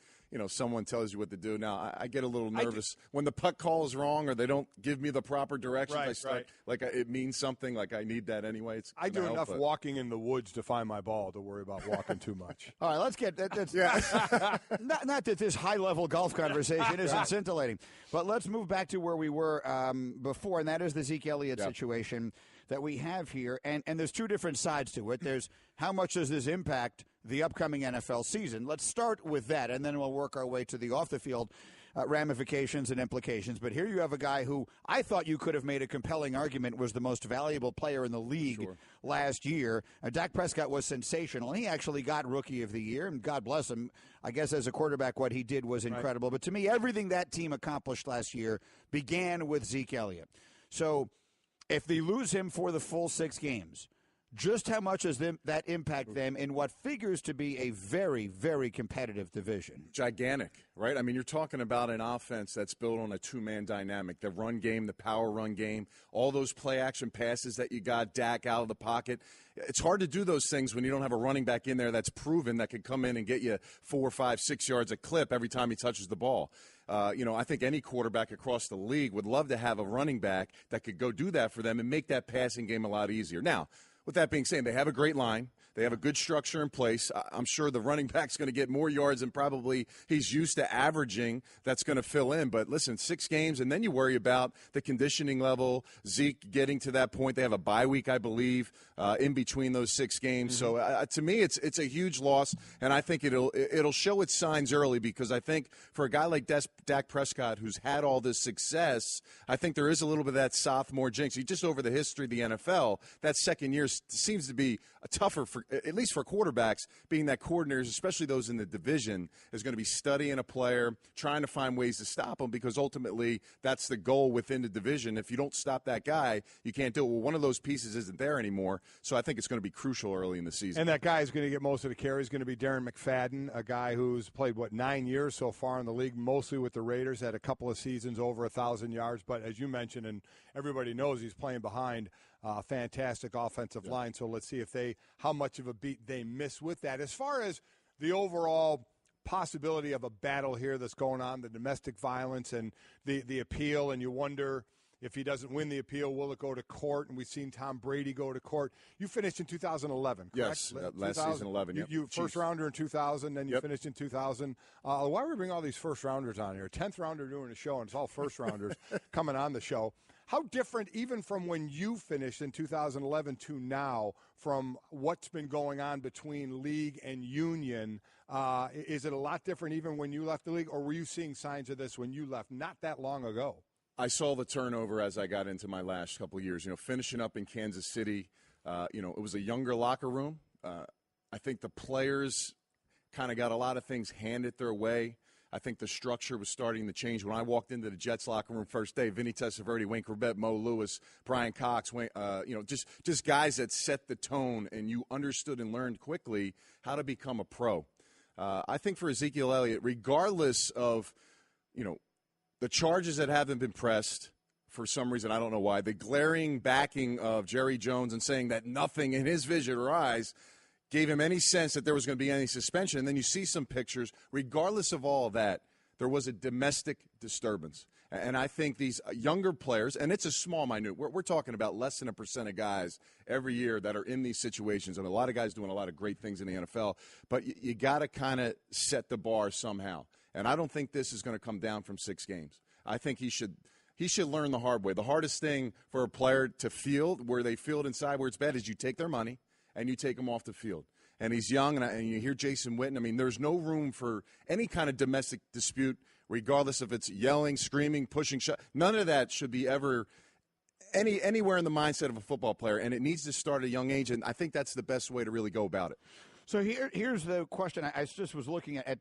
someone tells you what to do. Now, I get a little nervous when the putt call is wrong or they don't give me the proper directions. I start like it means something. Like I need that anyway. I do enough walking in the woods to find my ball to worry about walking too much. All right, let's get that. Not that this high-level golf conversation isn't scintillating, but let's move back to where we were before, and that is the Zeke Elliott situation that we have here. And there's two different sides to it. There's how much does this impact the upcoming NFL season? Let's start with that, and then we'll work our way to the off-the-field ramifications and implications. But here you have a guy who I thought you could have made a compelling argument was the most valuable player in the league last year. Dak Prescott was sensational. He actually got Rookie of the Year, and God bless him. I guess as a quarterback, what he did was incredible. But to me, everything that team accomplished last year began with Zeke Elliott. So if they lose him for the full 6 games, just how much does that impact them in what figures to be a very, very competitive division? Gigantic, right? I mean, you're talking about an offense that's built on a two-man dynamic. The run game, the power run game, all those play-action passes that you got, Dak out of the pocket. It's hard to do those things when you don't have a running back in there that's proven that can come in and get you 4, 5, 6 yards a clip every time he touches the ball. I think any quarterback across the league would love to have a running back that could go do that for them and make that passing game a lot easier. Now, with that being said, they have a great line. They have a good structure in place. I'm sure the running back's going to get more yards than probably he's used to averaging. That's going to fill in. But listen, 6 games, and then you worry about the conditioning level, Zeke getting to that point. They have a bye week, I believe, in between those 6 games. So to me, it's a huge loss, and I think it'll show its signs early because I think for a guy like Dak Prescott who's had all this success, I think there is a little bit of that sophomore jinx. Just over the history of the NFL, that second year seems to be tougher for at least for quarterbacks, being that coordinators, especially those in the division, is going to be studying a player, trying to find ways to stop him because ultimately that's the goal within the division. If you don't stop that guy, you can't do it. Well, one of those pieces isn't there anymore, so I think it's going to be crucial early in the season. And that guy is going to get most of the carries, going to be Darren McFadden, a guy who's played, 9 years so far in the league, mostly with the Raiders, had a couple of seasons over 1,000 yards. But as you mentioned, and everybody knows he's playing behind a fantastic offensive line. So let's see how much of a beat they miss with that. As far as the overall possibility of a battle here that's going on, the domestic violence and the appeal, and you wonder if he doesn't win the appeal, will it go to court? And we've seen Tom Brady go to court. You finished in 2011, correct? Yes, last season 11. Yep. You first rounder in 2000, then you finished in 2000. Why do we bring all these first rounders on here? 10th rounder doing a show, and it's all first rounders coming on the show. How different, even from when you finished in 2011 to now, from what's been going on between league and union? Is it a lot different even when you left the league, or were you seeing signs of this when you left not that long ago? I saw the turnover as I got into my last couple of years. Finishing up in Kansas City, it was a younger locker room. I think the players kind of got a lot of things handed their way. I think the structure was starting to change. When I walked into the Jets locker room first day, Vinny Testaverde, Wayne Corbett, Mo Lewis, Brian Cox, just guys that set the tone, and you understood and learned quickly how to become a pro. I think for Ezekiel Elliott, regardless of, the charges that haven't been pressed for some reason, I don't know why, the glaring backing of Jerry Jones and saying that nothing in his vision or eyes gave him any sense that there was going to be any suspension. And then you see some pictures. Regardless of all of that, there was a domestic disturbance. And I think these younger players, and it's a small minute, we're talking about less than 1% of guys every year that are in these situations. I mean, a lot of guys doing a lot of great things in the NFL, but you got to kind of set the bar somehow. And I don't think this is going to come down from 6 games. I think he should learn the hard way. The hardest thing for a player to field, where they field inside where it's bad, is you take their money and you take him off the field. And he's young, and you hear Jason Witten. I mean, there's no room for any kind of domestic dispute, regardless if it's yelling, screaming, pushing, none of that should be ever anywhere in the mindset of a football player, and it needs to start at a young age, and I think that's the best way to really go about it. So here's the question. I just was looking at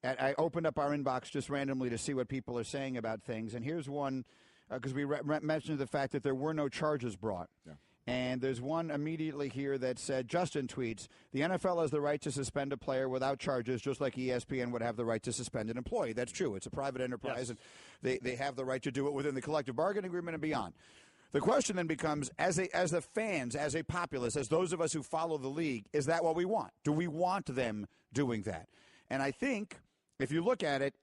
I opened up our inbox just randomly to see what people are saying about things, and here's one because we mentioned the fact that there were no charges brought. Yeah. And there's one immediately here that said, Justin tweets, the NFL has the right to suspend a player without charges, just like ESPN would have the right to suspend an employee. That's true. It's a private enterprise, and they have the right to do it within the collective bargaining agreement and beyond. The question then becomes, as the fans, as a populace, as those of us who follow the league, is that what we want? Do we want them doing that? And I think, if you look at it,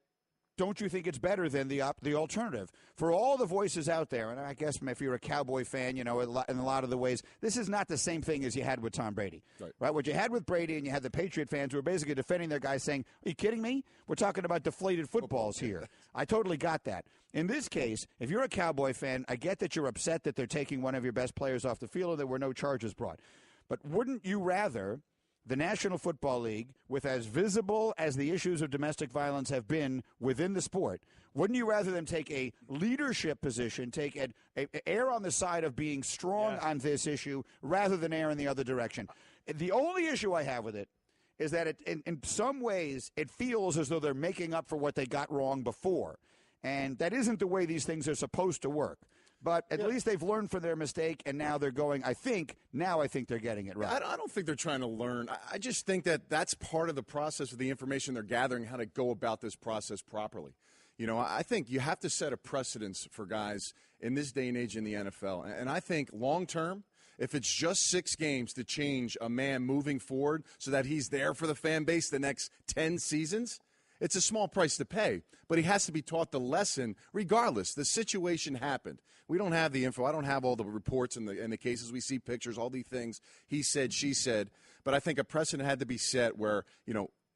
don't you think it's better than the alternative? For all the voices out there, and I guess if you're a Cowboy fan, in a lot of the ways, this is not the same thing as you had with Tom Brady. Right? What you had with Brady, and you had the Patriot fans who were basically defending their guy saying, are you kidding me? We're talking about deflated footballs here. I totally got that. In this case, if you're a Cowboy fan, I get that you're upset that they're taking one of your best players off the field and there were no charges brought. But wouldn't you rather the National Football League, with as visible as the issues of domestic violence have been within the sport, wouldn't you rather them take a leadership position, take err on the side of being strong on this issue rather than err in the other direction? The only issue I have with it is that in some ways it feels as though they're making up for what they got wrong before. And that isn't the way these things are supposed to work. But at least they've learned from their mistake, and now they're going, I think they're getting it right. I don't think they're trying to learn. I just think that that's part of the process of the information they're gathering, how to go about this process properly. I think you have to set a precedence for guys in this day and age in the NFL. And I think long-term, if it's just 6 games to change a man moving forward so that he's there for the fan base the next 10 seasons, it's a small price to pay, but he has to be taught the lesson regardless. The situation happened. We don't have the info. I don't have all the reports and the cases. We see pictures, all these things. He said, she said. But I think a precedent had to be set where,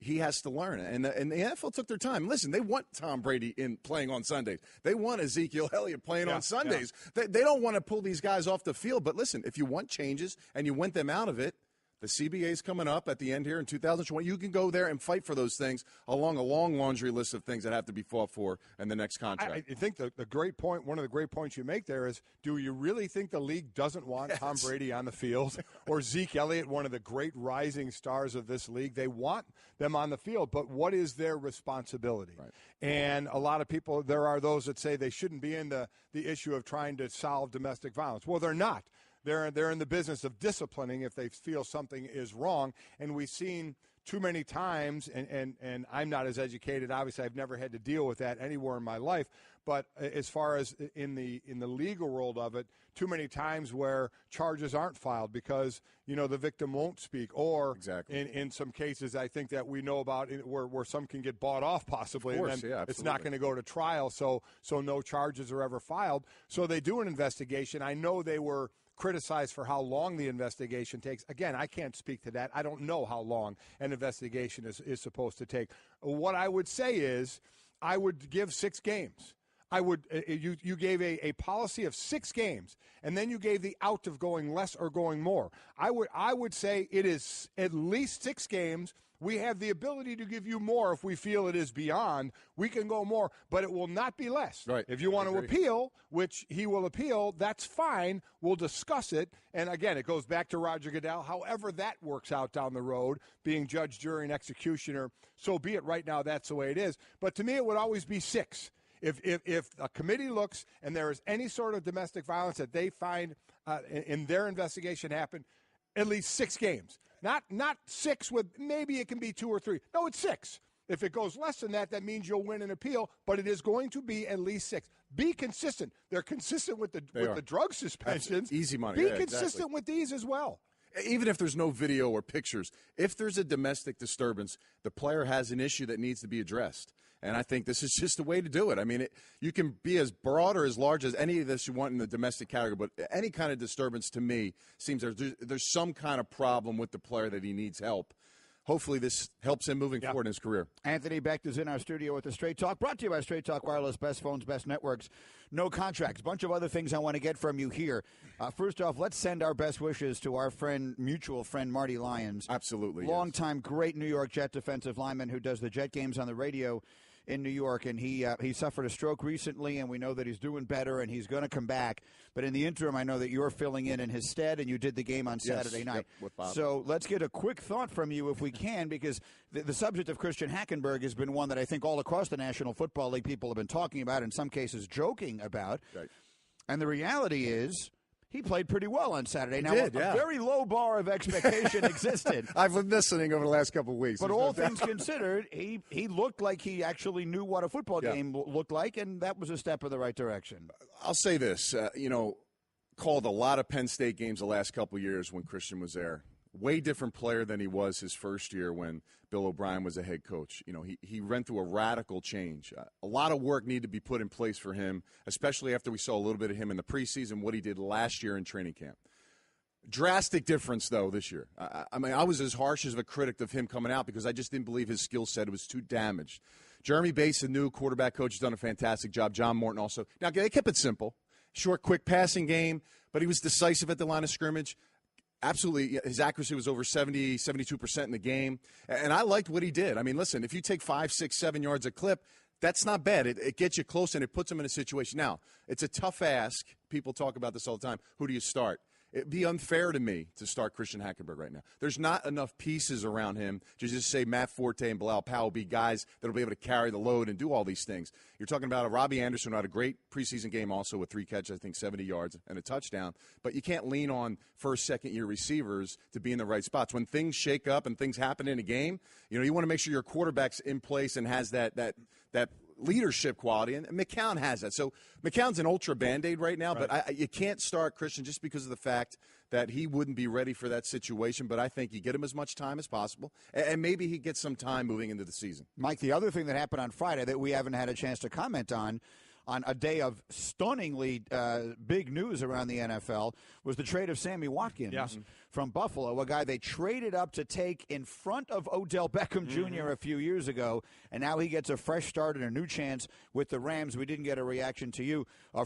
he has to learn. And the NFL took their time. Listen, they want Tom Brady playing on Sundays. They want Ezekiel Elliott playing on Sundays. Yeah. They don't want to pull these guys off the field. But listen, if you want changes and you want them out of it, the CBA's coming up at the end here in 2020. You can go there and fight for those things along a long laundry list of things that have to be fought for in the next contract. I think the great point, one of the great points you make there is, do you really think the league doesn't want Tom Brady on the field or Zeke Elliott, one of the great rising stars of this league? They want them on the field, but what is their responsibility? Right. And a lot of people, there are those that say they shouldn't be in the issue of trying to solve domestic violence. Well, they're not. They're in the business of disciplining if they feel something is wrong. And we've seen too many times, and I'm not as educated. Obviously, I've never had to deal with that anywhere in my life. But as far as in the legal world of it, too many times where charges aren't filed because, the victim won't speak. Or in some cases, I think that we know about where some can get bought off possibly. Of course, and then it's not going to go to trial. So no charges are ever filed. So they do an investigation. I know they were criticized for how long the investigation takes. Again, I can't speak to that. I don't know how long an investigation is supposed to take. What I would say is I would give 6 games. I would. You gave a policy of 6 games, and then you gave the out of going less or going more. I would say it is at least 6 games. We have the ability to give you more if we feel it is beyond. We can go more, but it will not be less. Right. If you want to appeal, which he will appeal, that's fine. We'll discuss it. And, again, it goes back to Roger Goodell. However that works out down the road, being judge, jury, and executioner, so be it. Right now, that's the way it is. But to me, it would always be 6. If a committee looks and there is any sort of domestic violence that they find in their investigation happened, at least 6 games. Not 6 with maybe it can be 2 or 3. No, it's 6. If it goes less than that, that means you'll win an appeal, but it is going to be at least 6. Be consistent. They're consistent with the drug suspensions. That's easy money. Be consistent with these as well. Even if there's no video or pictures, if there's a domestic disturbance, the player has an issue that needs to be addressed. And I think this is just the way to do it. I mean, you can be as broad or as large as any of this you want in the domestic category, but any kind of disturbance to me seems there's some kind of problem with the player that he needs help. Hopefully this helps him moving forward in his career. Anthony Becht is in our studio with the Straight Talk, brought to you by Straight Talk Wireless, best phones, best networks, no contracts. Bunch of other things I want to get from you here. First off, let's send our best wishes to our mutual friend, Marty Lyons. Absolutely. Longtime great New York Jet defensive lineman who does the Jet games on the radio in New York, and he suffered a stroke recently, and we know that he's doing better, and he's going to come back. But in the interim, I know that you're filling in his stead, and you did the game on Saturday night. Yep, with Bob. So let's get a quick thought from you, if we can, because the subject of Christian Hackenberg has been one that I think all across the National Football League people have been talking about, in some cases joking about. Right. And the reality is, he played pretty well on Saturday. Now, did, a very low bar of expectation existed. I've been listening over the last couple of weeks. But all things considered, he looked like he actually knew what a football game looked like, and that was a step in the right direction. I'll say this, called a lot of Penn State games the last couple of years when Christian was there. Way different player than he was his first year when Bill O'Brien was a head coach. He went through a radical change. A lot of work needed to be put in place for him, especially after we saw a little bit of him in the preseason, what he did last year in training camp. Drastic difference, though, this year. I was as harsh as a critic of him coming out because I just didn't believe his skill set was too damaged. Jeremy Bates, the new quarterback coach, has done a fantastic job. John Morton also. Now, they kept it simple. Short, quick passing game, but he was decisive at the line of scrimmage. Absolutely. His accuracy was over 72% in the game. And I liked what he did. I mean, listen, if you take 5, 6, 7 yards a clip, that's not bad. It gets you close, and it puts him in a situation. Now, it's a tough ask. People talk about this all the time. Who do you start? It'd be unfair to me to start Christian Hackenberg right now. There's not enough pieces around him to just say Matt Forte and Bilal Powell be guys that will be able to carry the load and do all these things. You're talking about a Robbie Anderson who had a great preseason game also with 3 catches, I think 70 yards and a touchdown. But you can't lean on first, second-year receivers to be in the right spots. When things shake up and things happen in a game, you want to make sure your quarterback's in place and has that leadership quality, and McCown has that. So McCown's an ultra Band-Aid right now, but you can't start Christian just because of the fact that he wouldn't be ready for that situation. But I think you get him as much time as possible, and maybe he gets some time moving into the season. Mike, the other thing that happened on Friday that we haven't had a chance to comment on a day of stunningly big news around the NFL, was the trade of Sammy Watkins from Buffalo, a guy they traded up to take in front of Odell Beckham Jr. a few years ago, and now he gets a fresh start and a new chance with the Rams. We didn't get a reaction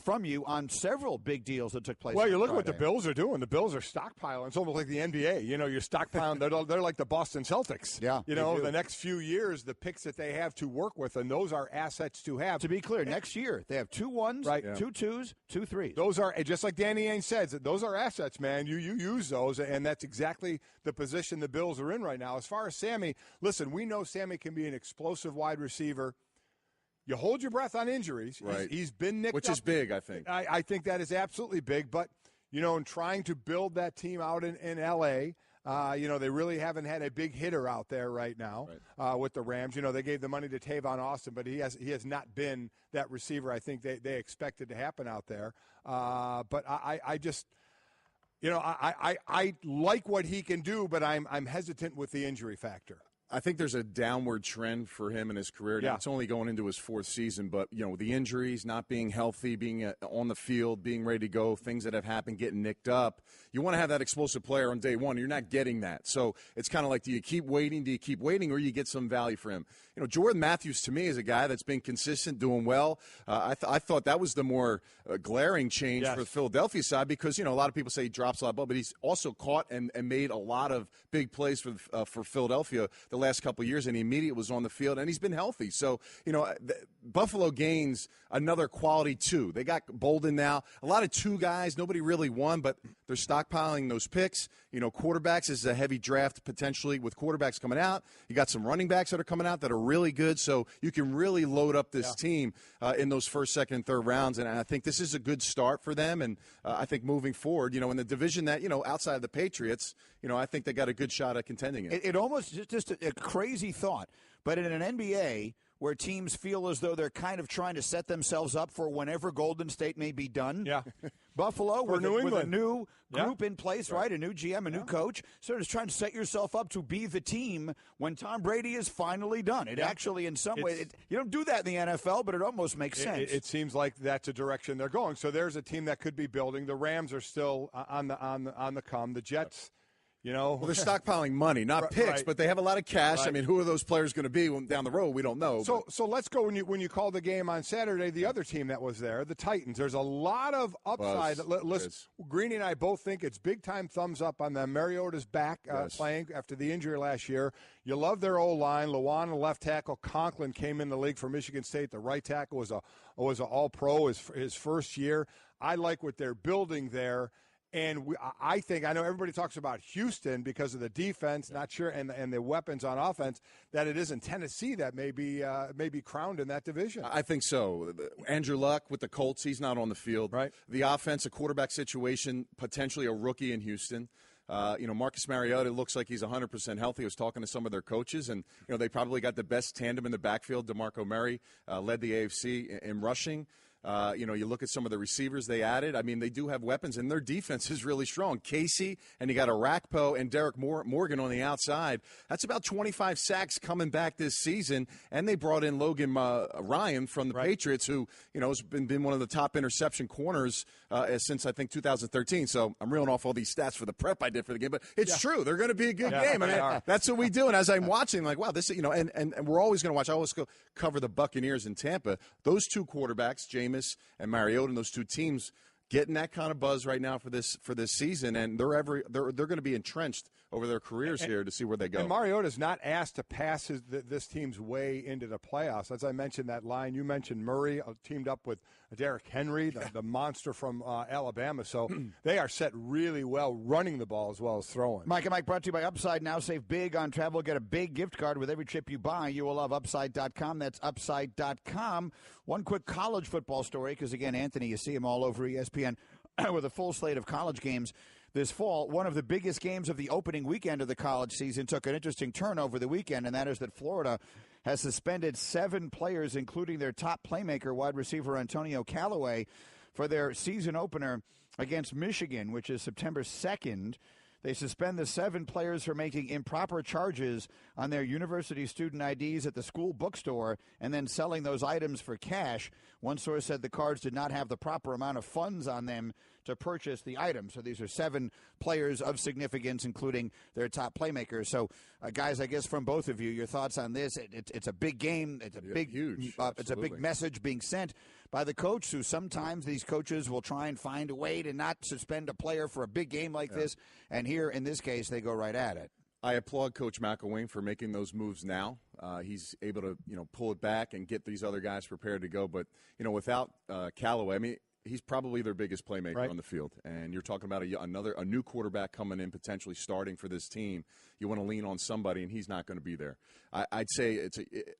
from you on several big deals that took place. Well, you look at what the Bills are doing. The Bills are stockpiling. It's almost like the NBA. You're stockpiling. They're like the Boston Celtics. Yeah, the next few years, the picks that they have to work with, and those are assets to have. To be clear, next year they have 2 1s, 2 2s, 2 3s. Those are, just like Danny Ainge says, those are assets, man. You use those, and that's exactly the position the Bills are in right now. As far as Sammy, listen, we know Sammy can be an explosive wide receiver. You hold your breath on injuries. Right. He's been nicked Which up. is big, I think. I think that is absolutely big. But, in trying to build that team out in L.A., they really haven't had a big hitter out there right now with the Rams. They gave the money to Tavon Austin, but he has not been that receiver I think they expected to happen out there. But I just – I like what he can do, but I'm hesitant with the injury factor. I think there's a downward trend for him in his career. Now, it's only going into his 4th season, but, the injuries, not being healthy, being on the field, being ready to go, things that have happened, getting nicked up. You want to have that explosive player on day one. You're not getting that. So it's kind of like, do you keep waiting, or you get some value for him? Jordan Matthews, to me, is a guy that's been consistent, doing well. I thought that was the more glaring change for the Philadelphia side because, a lot of people say he drops a lot of balls, but he's also caught and made a lot of big plays for Philadelphia the last couple of years, and he immediately was on the field, and he's been healthy. So, Buffalo gains another quality 2. They got Bolden now. A lot of 2 guys. Nobody really won, but they're stockpiling those picks. Quarterbacks is a heavy draft potentially with quarterbacks coming out. You got some running backs that are coming out that are really good, so you can really load up this team in those first, second, and third rounds, and I think this is a good start for them, and I think moving forward, in the division that, outside of the Patriots, I think they got a good shot at contending it. It almost just a crazy thought, but in an NBA where teams feel as though they're kind of trying to set themselves up for whenever Golden State may be done. Yeah. Buffalo with a new group Yeah. in place, right? A new GM, a new coach. So just trying to set yourself up to be the team when Tom Brady is finally done. It actually, in some way, you don't do that in the NFL, but it almost makes sense. It seems like that's a direction they're going. So there's a team that could be building. The Rams are still on the come. The Jets, Well, they're stockpiling money, not picks, right. but they have a lot of cash. Right. I mean, who are those players going to be down the road? We don't know. So let's go when you call the game on Saturday. The other team that was there, the Titans. There's a lot of upside. Greeny and I both think it's big time thumbs up on them. Mariota's back playing after the injury last year. You love their O-line. Lawan, left tackle. Conklin came in the league for Michigan State. The right tackle was an All-Pro his first year. I like what they're building there. And I know everybody talks about Houston because of the defense, not sure, and the weapons on offense, that it isn't Tennessee that may be crowned in that division. I think so. Andrew Luck with the Colts, he's not on the field. Right. The offense, a quarterback situation, potentially a rookie in Houston. Marcus Mariota looks like he's 100% healthy. I was talking to some of their coaches, and they probably got the best tandem in the backfield. DeMarco Murray led the AFC in rushing. You look at some of the receivers they added. I mean, they do have weapons, and their defense is really strong. Casey, and you got Arakpo and Derek Morgan on the outside. That's about 25 sacks coming back this season, and they brought in Logan Ryan from the Patriots, who has been one of the top interception corners since, I think, 2013. So I'm reeling off all these stats for the prep I did for the game, but it's true. They're going to be a good game. I mean, that's what we do, and as I'm watching, like, wow, this, and we're always going to watch. I always cover the Buccaneers in Tampa. Those two quarterbacks, James and Mariota, and those two teams getting that kind of buzz right now for this season, and they're going to be entrenched over their careers here to see where they go. And Mariota's not asked to pass this team's way into the playoffs. As I mentioned, that line you mentioned, Murray teamed up with Derrick Henry, the monster from Alabama. So they are set really well running the ball as well as throwing. Mike and Mike brought to you by Upside. Now save big on travel. Get a big gift card with every trip you buy. You will love Upside.com. That's Upside.com. One quick college football story, because, again, Anthony, you see him all over ESPN with a full slate of college games this fall. One of the biggest games of the opening weekend of the college season took an interesting turn over the weekend, and that is that Florida has suspended 7 players, including their top playmaker, wide receiver Antonio Callaway, for their season opener against Michigan, which is September 2nd. They suspend the 7 players for making improper charges on their university student IDs at the school bookstore and then selling those items for cash. One source said the cards did not have the proper amount of funds on them to purchase the items. So these are 7 players of significance, including their top playmakers. So, guys, I guess from both of you, your thoughts on this. It's a big game. It's a huge. It's a big message being sent by the coach, who sometimes these coaches will try and find a way to not suspend a player for a big game like this. And here, in this case, they go right at it. I applaud Coach McElwain for making those moves now. He's able to, pull it back and get these other guys prepared to go. But, without Callaway, I mean, he's probably their biggest playmaker on the field. And you're talking about a new quarterback coming in, potentially starting for this team. You want to lean on somebody, and he's not going to be there. I'd say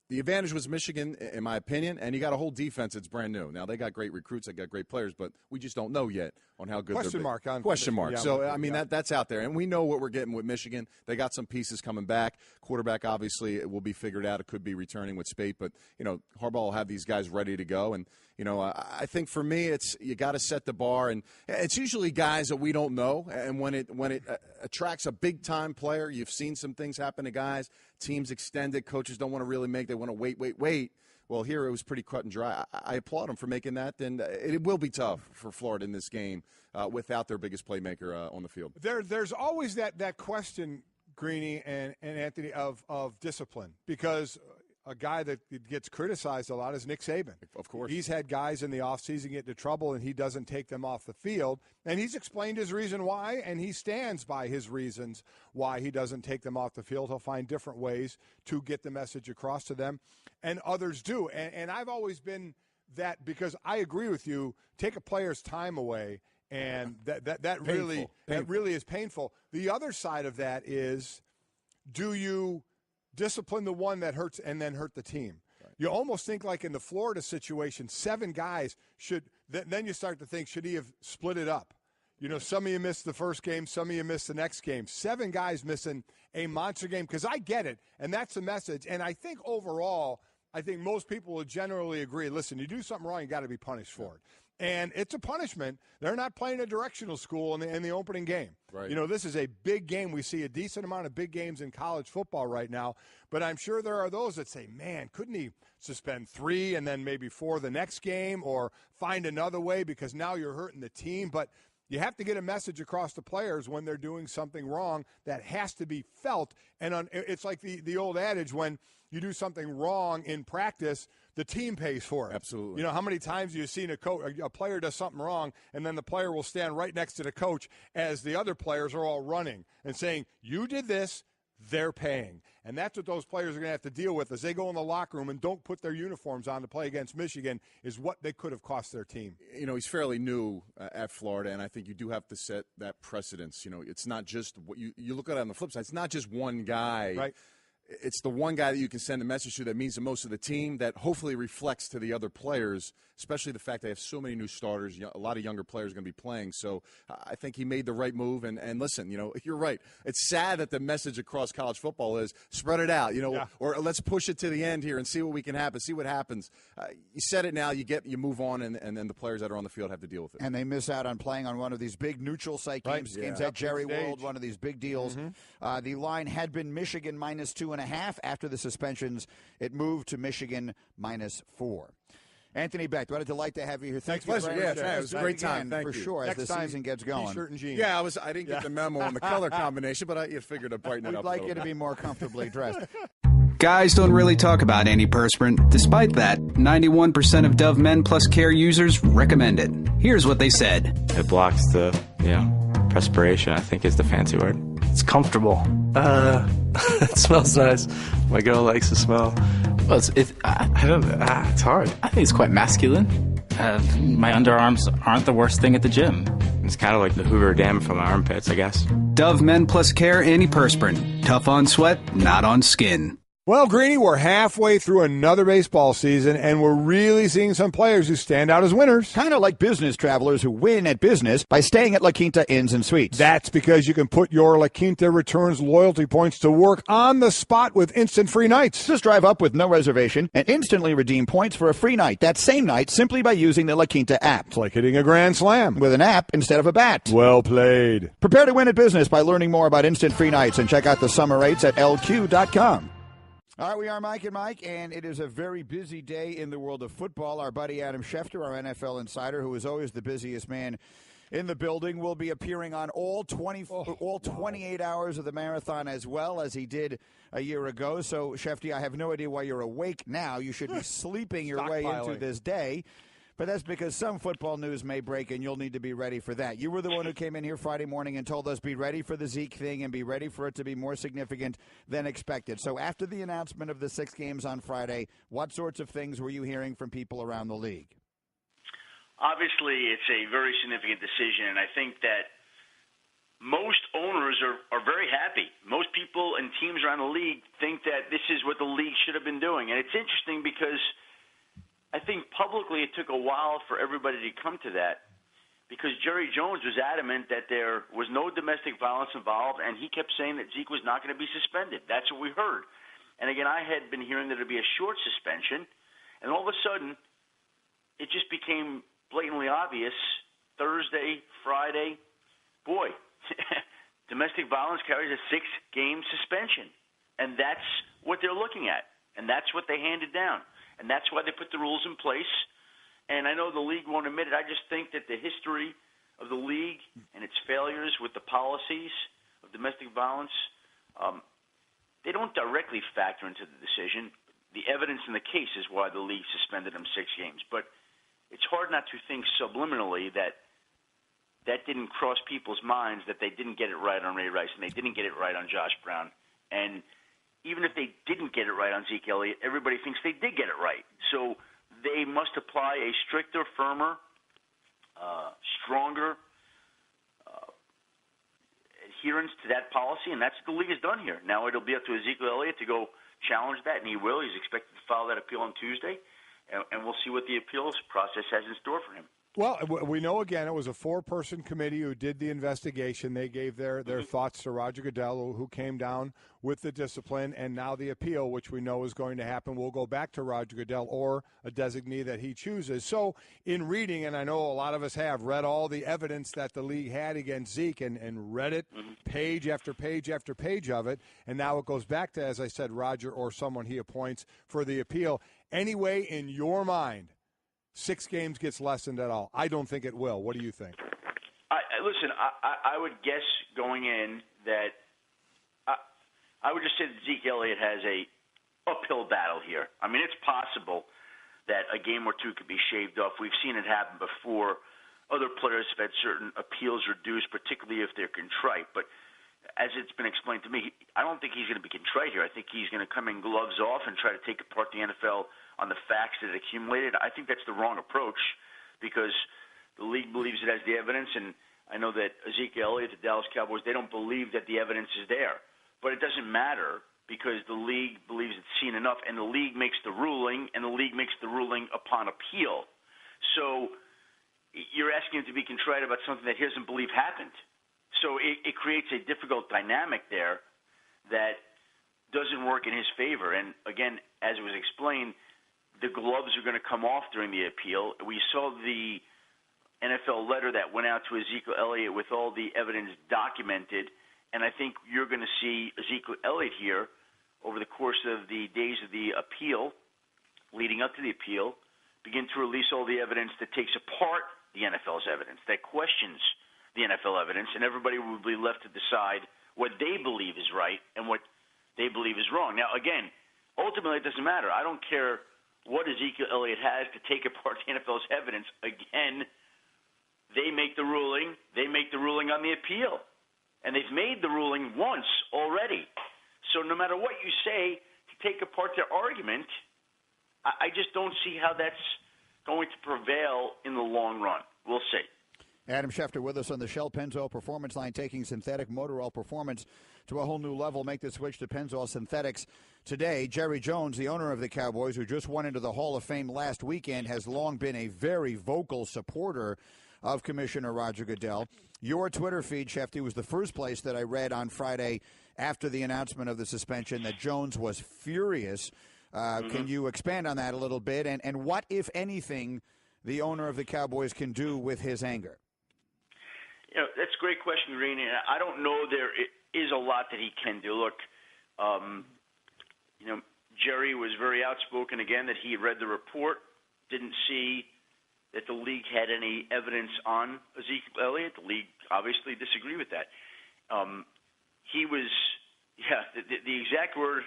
the advantage was Michigan, in my opinion, and you got a whole defense that's brand new. Now, they got great recruits, they got great players, but we just don't know yet on how good Question mark. Yeah, so, I mean, that's out there. And we know what we're getting with Michigan. They got some pieces coming back. Quarterback, obviously, it will be figured out. It could be returning with Spate, but, Harbaugh will have these guys ready to go. And, I think for me, you got to set the bar. And it's usually guys that we don't know. And when it attracts a big-time player, you've seen some things happen to guys. Teams extended. Coaches don't want to really make. They want to wait. Well, here it was pretty cut and dry. I applaud them for making that. And it will be tough for Florida in this game without their biggest playmaker on the field. There's always that question, Greeny and Anthony, of discipline, because a guy that gets criticized a lot is Nick Saban. Of course. He's had guys in the offseason get into trouble, and he doesn't take them off the field. And he's explained his reason why, and he stands by his reasons why he doesn't take them off the field. He'll find different ways to get the message across to them, and others do. And I've always been that, because I agree with you, take a player's time away, and that really is painful. The other side of that is, do you discipline the one that hurts and then hurt the team? Right. You almost think, like in the Florida situation, 7 guys should – then you start to think, should he have split it up? Some of you missed the first game, some of you missed the next game. 7 guys missing a monster game, because I get it, and that's the message. And I think overall, most people will generally agree, listen, you do something wrong, you got to be punished for it. And it's a punishment. They're not playing a directional school in the opening game. Right. This is a big game. We see a decent amount of big games in college football right now. But I'm sure there are those that say, man, couldn't he suspend 3 and then maybe 4 the next game, or find another way, because now you're hurting the team. But, you have to get a message across to players when they're doing something wrong that has to be felt. And it's like the old adage, when you do something wrong in practice, the team pays for it. Absolutely. You know, how many times have you seen a player does something wrong, and then the player will stand right next to the coach as the other players are all running and saying, you did this, they're paying. And that's what those players are going to have to deal with as they go in the locker room and don't put their uniforms on to play against Michigan, is what they could have cost their team. You know, he's fairly new at Florida, and I think you do have to set that precedence. You know, it's not just what you look at it on the flip side. It's not just one guy. Right. It's the one guy that you can send a message to that means the most of the team, that hopefully reflects to the other players, especially the fact they have so many new starters. A lot of younger players are going to be playing. So I think he made the right move. And listen, you know, you're right. It's sad that the message across college football is spread it out, you know, or let's push it to the end here and see what we can happen, see what happens. You said it now, you move on, and then the players that are on the field have to deal with it. And they miss out on playing on one of these big neutral site games, games at Jerry World, one of these big deals. Mm-hmm. The line had been Michigan -2.5. After the suspensions, it moved to Michigan -4. Anthony Becht, what a delight to have you here. Thanks, pleasure. Yeah, it was a great time. Thank for you. sure, Next as the season gets going. T-shirt and jeans. Yeah, I didn't get the memo on the color combination, but I figured I'd brighten it up. We'd like you to be more comfortably dressed. Guys don't really talk about antiperspirant. Despite that, 91% of Dove Men Plus Care users recommend it. Here's what they said. It blocks the, perspiration, I think is the fancy word. It's comfortable. It smells nice. My girl likes the smell. Well, it's hard. I think it's quite masculine. My underarms aren't the worst thing at the gym. It's kind of like the Hoover Dam from my armpits, I guess. Dove Men Plus Care Antiperspirant. Tough on sweat, not on skin. Well, Greeny, we're halfway through another baseball season, and we're really seeing some players who stand out as winners. Kind of like business travelers who win at business by staying at La Quinta Inns and Suites. That's because you can put your La Quinta Returns loyalty points to work on the spot with instant free nights. Just drive up with no reservation and instantly redeem points for a free night that same night simply by using the La Quinta app. It's like hitting a grand slam. With an app instead of a bat. Well played. Prepare to win at business by learning more about instant free nights and check out the summer rates at lq.com. All right, we are Mike and Mike, and it is a very busy day in the world of football. Our buddy Adam Schefter, our NFL insider, who is always the busiest man in the building, will be appearing on all 28 hours of the marathon as well as he did a year ago. So, Schefter, I have no idea why you're awake now. You should be sleeping your way into this day. But that's because some football news may break, and you'll need to be ready for that. You were the one who came in here Friday morning and told us be ready for the Zeke thing and be ready for it to be more significant than expected. So after the announcement of the 6 games on Friday, what sorts of things were you hearing from people around the league? Obviously, it's a very significant decision, and I think that most owners are very happy. Most people and teams around the league think that this is what the league should have been doing. And it's interesting because I think publicly it took a while for everybody to come to that because Jerry Jones was adamant that there was no domestic violence involved, and he kept saying that Zeke was not going to be suspended. That's what we heard. And again, I had been hearing that it would be a short suspension, and all of a sudden it just became blatantly obvious Thursday, Friday, boy, domestic violence carries a 6-game suspension, and that's what they're looking at, and that's what they handed down. And that's why they put the rules in place. And I know the league won't admit it. I just think that the history of the league and its failures with the policies of domestic violence, they don't directly factor into the decision. The evidence in the case is why the league suspended them 6 games. But it's hard not to think subliminally that that didn't cross people's minds that they didn't get it right on Ray Rice and they didn't get it right on Josh Brown. And even if they didn't get it right on Zeke Elliott, everybody thinks they did get it right. So they must apply a stricter, firmer, stronger adherence to that policy, and that's what the league has done here. Now it'll be up to Ezekiel Elliott to go challenge that, and he will. He's expected to file that appeal on Tuesday, and we'll see what the appeals process has in store for him. Well, we know, again, it was a 4-person committee who did the investigation. They gave their thoughts to Roger Goodell, who came down with the discipline, and now the appeal, which we know is going to happen, will go back to Roger Goodell or a designee that he chooses. So in reading, and I know a lot of us have read all the evidence that the league had against Zeke and read it page after page after page of it, and now it goes back to, as I said, Roger or someone he appoints for the appeal. Anyway, in your mind, 6 games gets lessened at all? I don't think it will. What do you think? Listen, I would guess going in that I would just say that Zeke Elliott has a uphill battle here. I mean, it's possible that a game or two could be shaved off. We've seen it happen before. Other players have had certain appeals reduced, particularly if they're contrite. But as it's been explained to me, I don't think he's going to be contrite here. I think he's going to come in gloves off and try to take apart the NFL on the facts that it accumulated. I think that's the wrong approach because the league believes it has the evidence, and I know that Ezekiel Elliott, the Dallas Cowboys, they don't believe that the evidence is there. But it doesn't matter because the league believes it's seen enough, and the league makes the ruling, and the league makes the ruling upon appeal. So you're asking him to be contrite about something that he doesn't believe happened. So it creates a difficult dynamic there that doesn't work in his favor. And, again, as it was explained, the gloves are going to come off during the appeal. We saw the NFL letter that went out to Ezekiel Elliott with all the evidence documented, and I think you're going to see Ezekiel Elliott here over the course of the days of the appeal, leading up to the appeal, begin to release all the evidence that takes apart the NFL's evidence, that questions the NFL evidence, and everybody will be left to decide what they believe is right and what they believe is wrong. Now, again, ultimately it doesn't matter. I don't care what Ezekiel Elliott has to take apart the NFL's evidence. Again, they make the ruling. They make the ruling on the appeal. And they've made the ruling once already. So no matter what you say to take apart their argument, I just don't see how that's going to prevail in the long run. We'll see. Adam Schefter with us on the Shell Pennzoil Performance Line, taking synthetic motor oil performance to a whole new level. Make the switch to Pennzoil Synthetics today. Jerry Jones, the owner of the Cowboys, who just went into the Hall of Fame last weekend, has long been a very vocal supporter of Commissioner Roger Goodell. Your Twitter feed, Schefter, was the first place that I read on Friday after the announcement of the suspension that Jones was furious. Can you expand on that a little bit? And what, if anything, the owner of the Cowboys can do with his anger? You know, that's a great question, Greeny. I don't know there is a lot that he can do. Look, you know, Jerry was very outspoken again that he read the report, didn't see that the league had any evidence on Ezekiel Elliott. The league obviously disagreed with that. He was, the exact word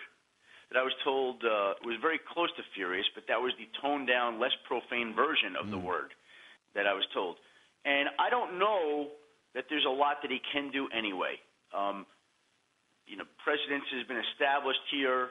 that I was told was very close to furious, but that was the toned-down, less profane version of the word that I was told. And I don't know that there's a lot that he can do anyway. You know, precedence has been established here.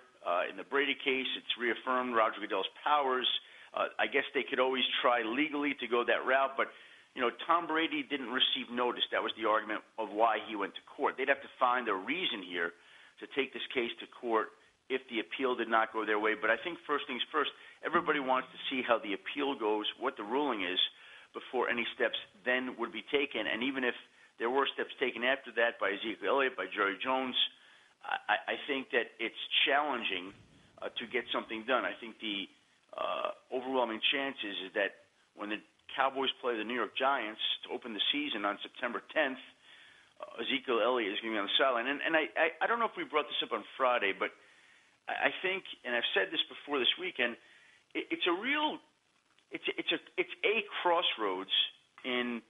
In the Brady case, it's reaffirmed Roger Goodell's powers. I guess they could always try legally to go that route, but, you know, Tom Brady didn't receive notice. That was the argument of why he went to court. They'd have to find a reason here to take this case to court if the appeal did not go their way. But I think first things first, everybody wants to see how the appeal goes, what the ruling is, before any steps then would be taken. And even if there were steps taken after that by Ezekiel Elliott, by Jerry Jones, I think that it's challenging to get something done. I think the overwhelming chances is that when the Cowboys play the New York Giants to open the season on September 10th, Ezekiel Elliott is going to be on the sideline. And I don't know if we brought this up on Friday, but I think, and I've said this before this weekend, it's a crossroads in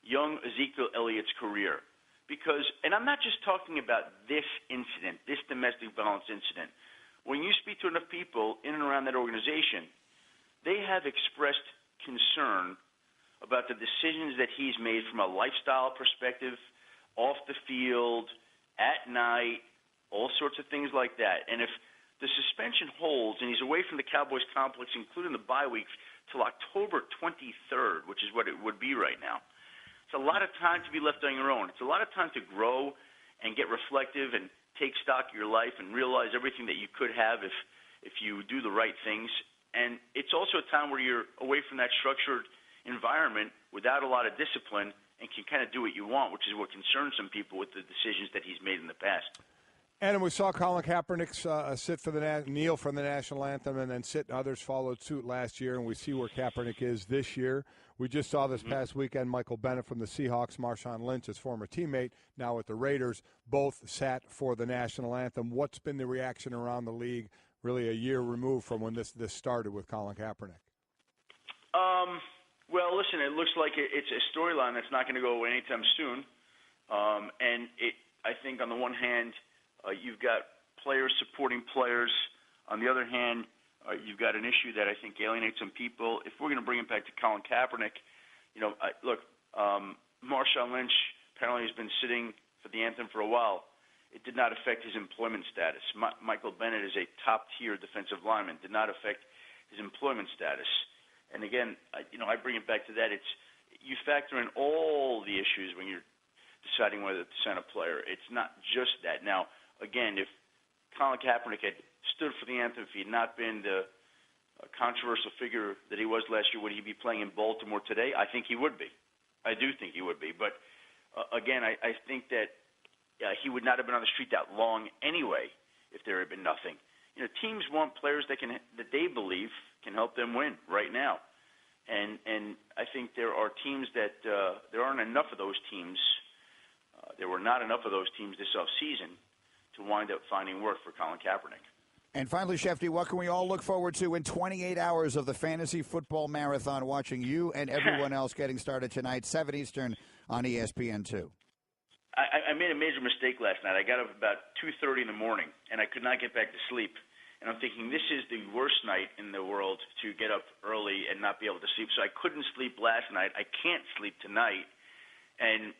young Ezekiel Elliott's career. Because, and I'm not just talking about this incident, this domestic violence incident. When you speak to enough people in and around that organization, they have expressed concern about the decisions that he's made from a lifestyle perspective, off the field, at night, all sorts of things like that. And if the suspension holds and he's away from the Cowboys complex, including the bye week, till October 23rd, which is what it would be right now, it's a lot of time to be left on your own. It's a lot of time to grow and get reflective and take stock of your life and realize everything that you could have if you do the right things. And it's also a time where you're away from that structured environment without a lot of discipline and can kind of do what you want, which is what concerns some people with the decisions that he's made in the past. And we saw Colin Kaepernick kneel for the national anthem and then sit, and others followed suit last year, and we see where Kaepernick is this year. We just saw this past weekend Michael Bennett from the Seahawks, Marshawn Lynch, his former teammate, now with the Raiders, both sat for the national anthem. What's been the reaction around the league really a year removed from when this started with Colin Kaepernick? Well, listen, listen, it looks like it's a storyline that's not going to go away anytime soon. I think on the one hand, you've got players supporting players. On the other hand, you've got an issue that I think alienates some people. If we're going to bring it back to Colin Kaepernick, Marshawn Lynch apparently has been sitting for the anthem for a while. It did not affect his employment status. Michael Bennett is a top-tier defensive lineman. Did not affect his employment status. And again, I bring it back to that. You factor in all the issues when you're deciding whether to sign a player. It's not just that. Now, again, if Colin Kaepernick had stood for the anthem, if he had not been the controversial figure that he was last year, would he be playing in Baltimore today? I think he would be. I do think he would be. But, again, I think that he would not have been on the street that long anyway if there had been nothing. Teams want players that they believe can help them win right now. And I think there are teams that there aren't enough of those teams. There were not enough of those teams this offseason to wind up finding work for Colin Kaepernick. And finally, Schefter, what can we all look forward to in 28 hours of the fantasy football marathon, watching you and everyone else getting started tonight, 7 Eastern on ESPN2? I made a major mistake last night. I got up about 2:30 in the morning, and I could not get back to sleep. And I'm thinking, this is the worst night in the world to get up early and not be able to sleep. So I couldn't sleep last night. I can't sleep tonight. And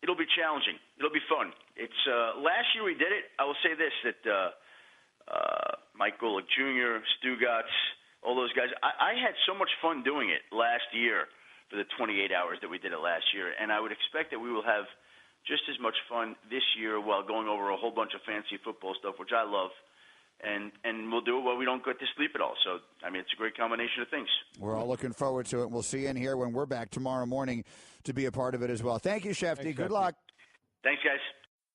it'll be challenging. It'll be fun. It's last year we did it. I will say this, that Mike Golic Jr., Stu Gatz, all those guys, I had so much fun doing it last year for the 28 hours that we did it last year. And I would expect that we will have just as much fun this year while going over a whole bunch of fancy football stuff, which I love. And we'll do it while we don't get to sleep at all. So, it's a great combination of things. We're all looking forward to it. We'll see you in here when we're back tomorrow morning to be a part of it as well. Thank you, Schefter. Good luck. Thanks, guys.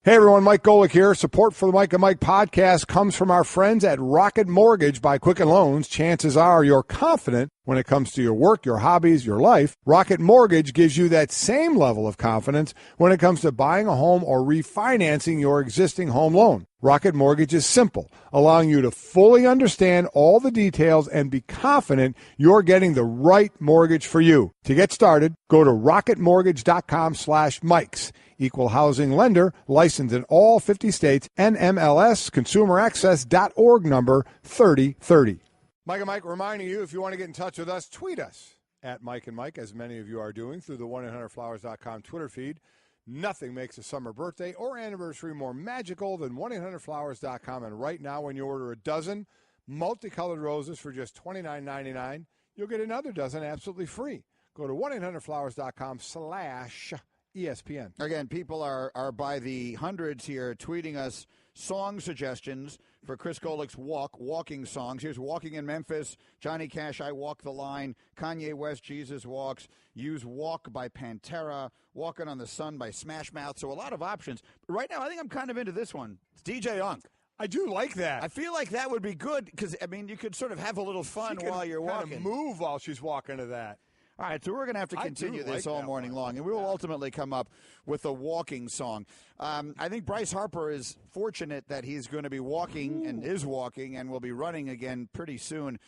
Hey, everyone, Mike Golic here. Support for the Mike and Mike podcast comes from our friends at Rocket Mortgage by Quicken Loans. Chances are you're confident when it comes to your work, your hobbies, your life. Rocket Mortgage gives you that same level of confidence when it comes to buying a home or refinancing your existing home loan. Rocket Mortgage is simple, allowing you to fully understand all the details and be confident you're getting the right mortgage for you. To get started, go to rocketmortgage.com/Mikes. Equal housing lender, licensed in all 50 states, NMLS, consumeraccess.org number 3030. Mike and Mike reminding you, if you want to get in touch with us, tweet us at Mike and Mike, as many of you are doing through the 1-800-Flowers.com Twitter feed. Nothing makes a summer birthday or anniversary more magical than 1-800-Flowers.com. And right now, when you order a dozen multicolored roses for just $29.99, you'll get another dozen absolutely free. Go to 1-800-Flowers.com/ESPN. Again, people are by the hundreds here tweeting us song suggestions for Chris Golic's walking songs. Here's Walking in Memphis, Johnny Cash, I Walk the Line, Kanye West, Jesus Walks, use Walk by Pantera, Walking on the Sun by Smash Mouth. So a lot of options. But right now, I think I'm kind of into this one. It's DJ Unk. I do like that. I feel like that would be good because, you could sort of have a little fun while you're walking. Move while she's walking to that. All right, so we're going to have to continue this all morning long, and we will ultimately come up with a walking song. I think Bryce Harper is fortunate that he's going to be walking and is walking and will be running again pretty soon.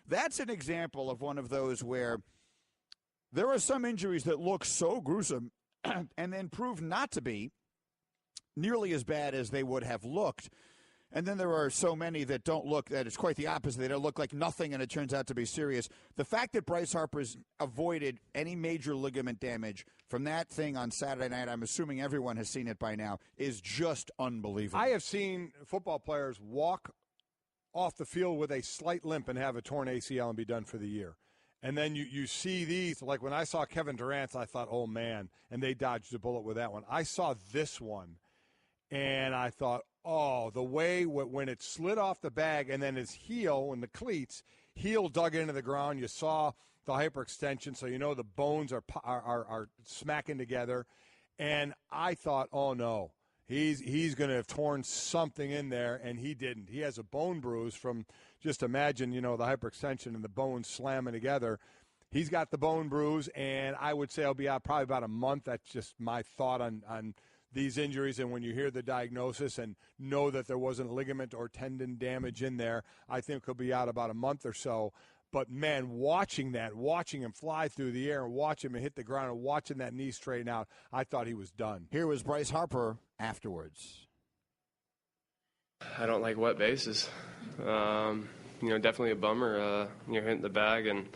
That's an example of one of those where there are some injuries that look so gruesome and then prove not to be nearly as bad as they would have looked. And then there are so many that don't look, that it's quite the opposite. They don't look like nothing, and it turns out to be serious. The fact that Bryce Harper's avoided any major ligament damage from that thing on Saturday night, I'm assuming everyone has seen it by now, is just unbelievable. I have seen football players walk off the field with a slight limp and have a torn ACL and be done for the year. And then you see these, like when I saw Kevin Durant's, I thought, oh, man, and they dodged a bullet with that one. I saw this one, and I thought, oh, the way when it slid off the bag and then his heel and the cleats, heel dug into the ground. You saw the hyperextension, so you know the bones are smacking together. And I thought, oh, no, he's going to have torn something in there, and he didn't. He has a bone bruise from, just imagine, the hyperextension and the bones slamming together. He's got the bone bruise, and I would say he'll be out probably about a month. That's just my thought on these injuries, and when you hear the diagnosis and know that there wasn't ligament or tendon damage in there, I think he'll be out about a month or so. But, man, watching him fly through the air and watch him hit the ground and watching that knee straighten out, I thought he was done. Here was Bryce Harper afterwards. I don't like wet bases. Definitely a bummer. You're hitting the bag and,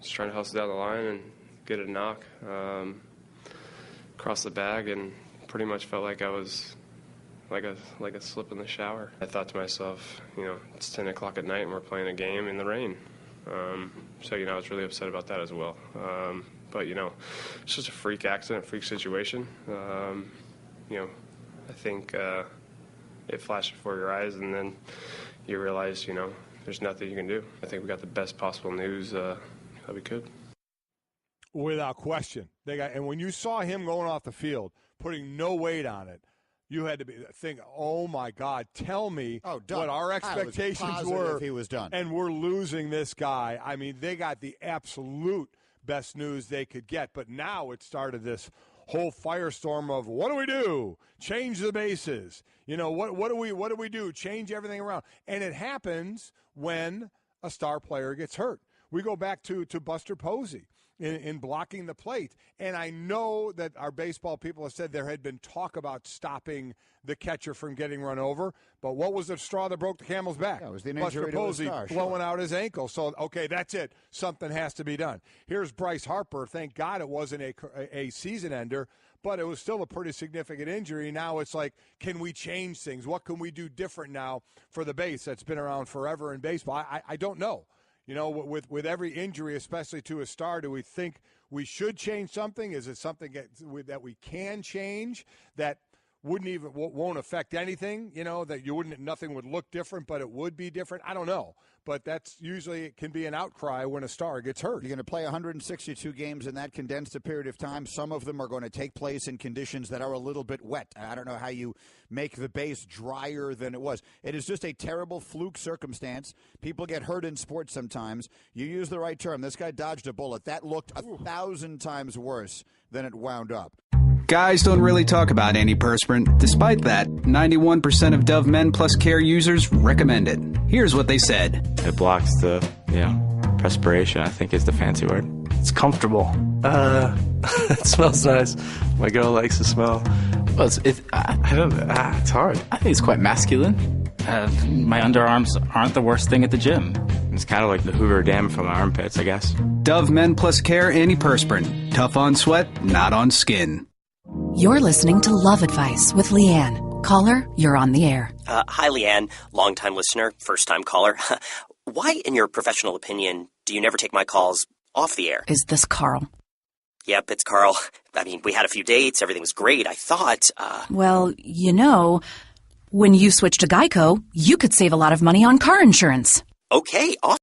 just trying to hustle down the line and get a knock across the bag, and pretty much felt like I was like a slip in the shower. I thought to myself, it's 10 o'clock at night and we're playing a game in the rain. So I was really upset about that as well. But it's just a freak accident, freak situation. I think it flashed before your eyes, and then you realize, there's nothing you can do. I think we got the best possible news that we could. Without question. And when you saw him going off the field, putting no weight on it, you had to think, oh, my God, tell me what our expectations were. He was done. And we're losing this guy. I mean, they got the absolute best news they could get. But now it started this whole firestorm of what do we do? Change the bases. What do we do? Change everything around. And it happens when a star player gets hurt. We go back to Buster Posey in blocking the plate. And I know that our baseball people have said there had been talk about stopping the catcher from getting run over. But what was the straw that broke the camel's back? Yeah, it was the Buster injury to Posey a star, blowing out his ankle. So, okay, that's it. Something has to be done. Here's Bryce Harper. Thank God it wasn't a season ender, but it was still a pretty significant injury. Now it's like, can we change things? What can we do different now for the base that's been around forever in baseball? I don't know. With every injury, especially to a star, do we think we should change something? Is it something that we can change that won't affect anything? That nothing would look different, but it would be different. I don't know, but that's usually it can be an outcry when a star gets hurt. You're going to play 162 games in that condensed a period of time. Some of them are going to take place in conditions that are a little bit wet. I don't know how you make the base drier than it was. It is just a terrible fluke circumstance. People get hurt in sports sometimes. You use the right term. This guy dodged a bullet. That looked 1,000 times worse than it wound up. Guys don't really talk about antiperspirant. Despite that, 91% of Dove Men Plus Care users recommend it. Here's what they said. It blocks the, perspiration, I think is the fancy word. It's comfortable. It smells nice. My girl likes the smell. Well, it's hard. I think it's quite masculine. My underarms aren't the worst thing at the gym. It's kind of like the Hoover Dam from my armpits, I guess. Dove Men Plus Care Antiperspirant. Tough on sweat, not on skin. You're listening to Love Advice with Leanne. Caller, you're on the air. Hi, Leanne. Longtime listener, first-time caller. Why, in your professional opinion, do you never take my calls off the air? Is this Carl? Yep, it's Carl. I mean, we had a few dates. Everything was great. I thought, Well, when you switch to Geico, you could save a lot of money on car insurance. Okay, awesome.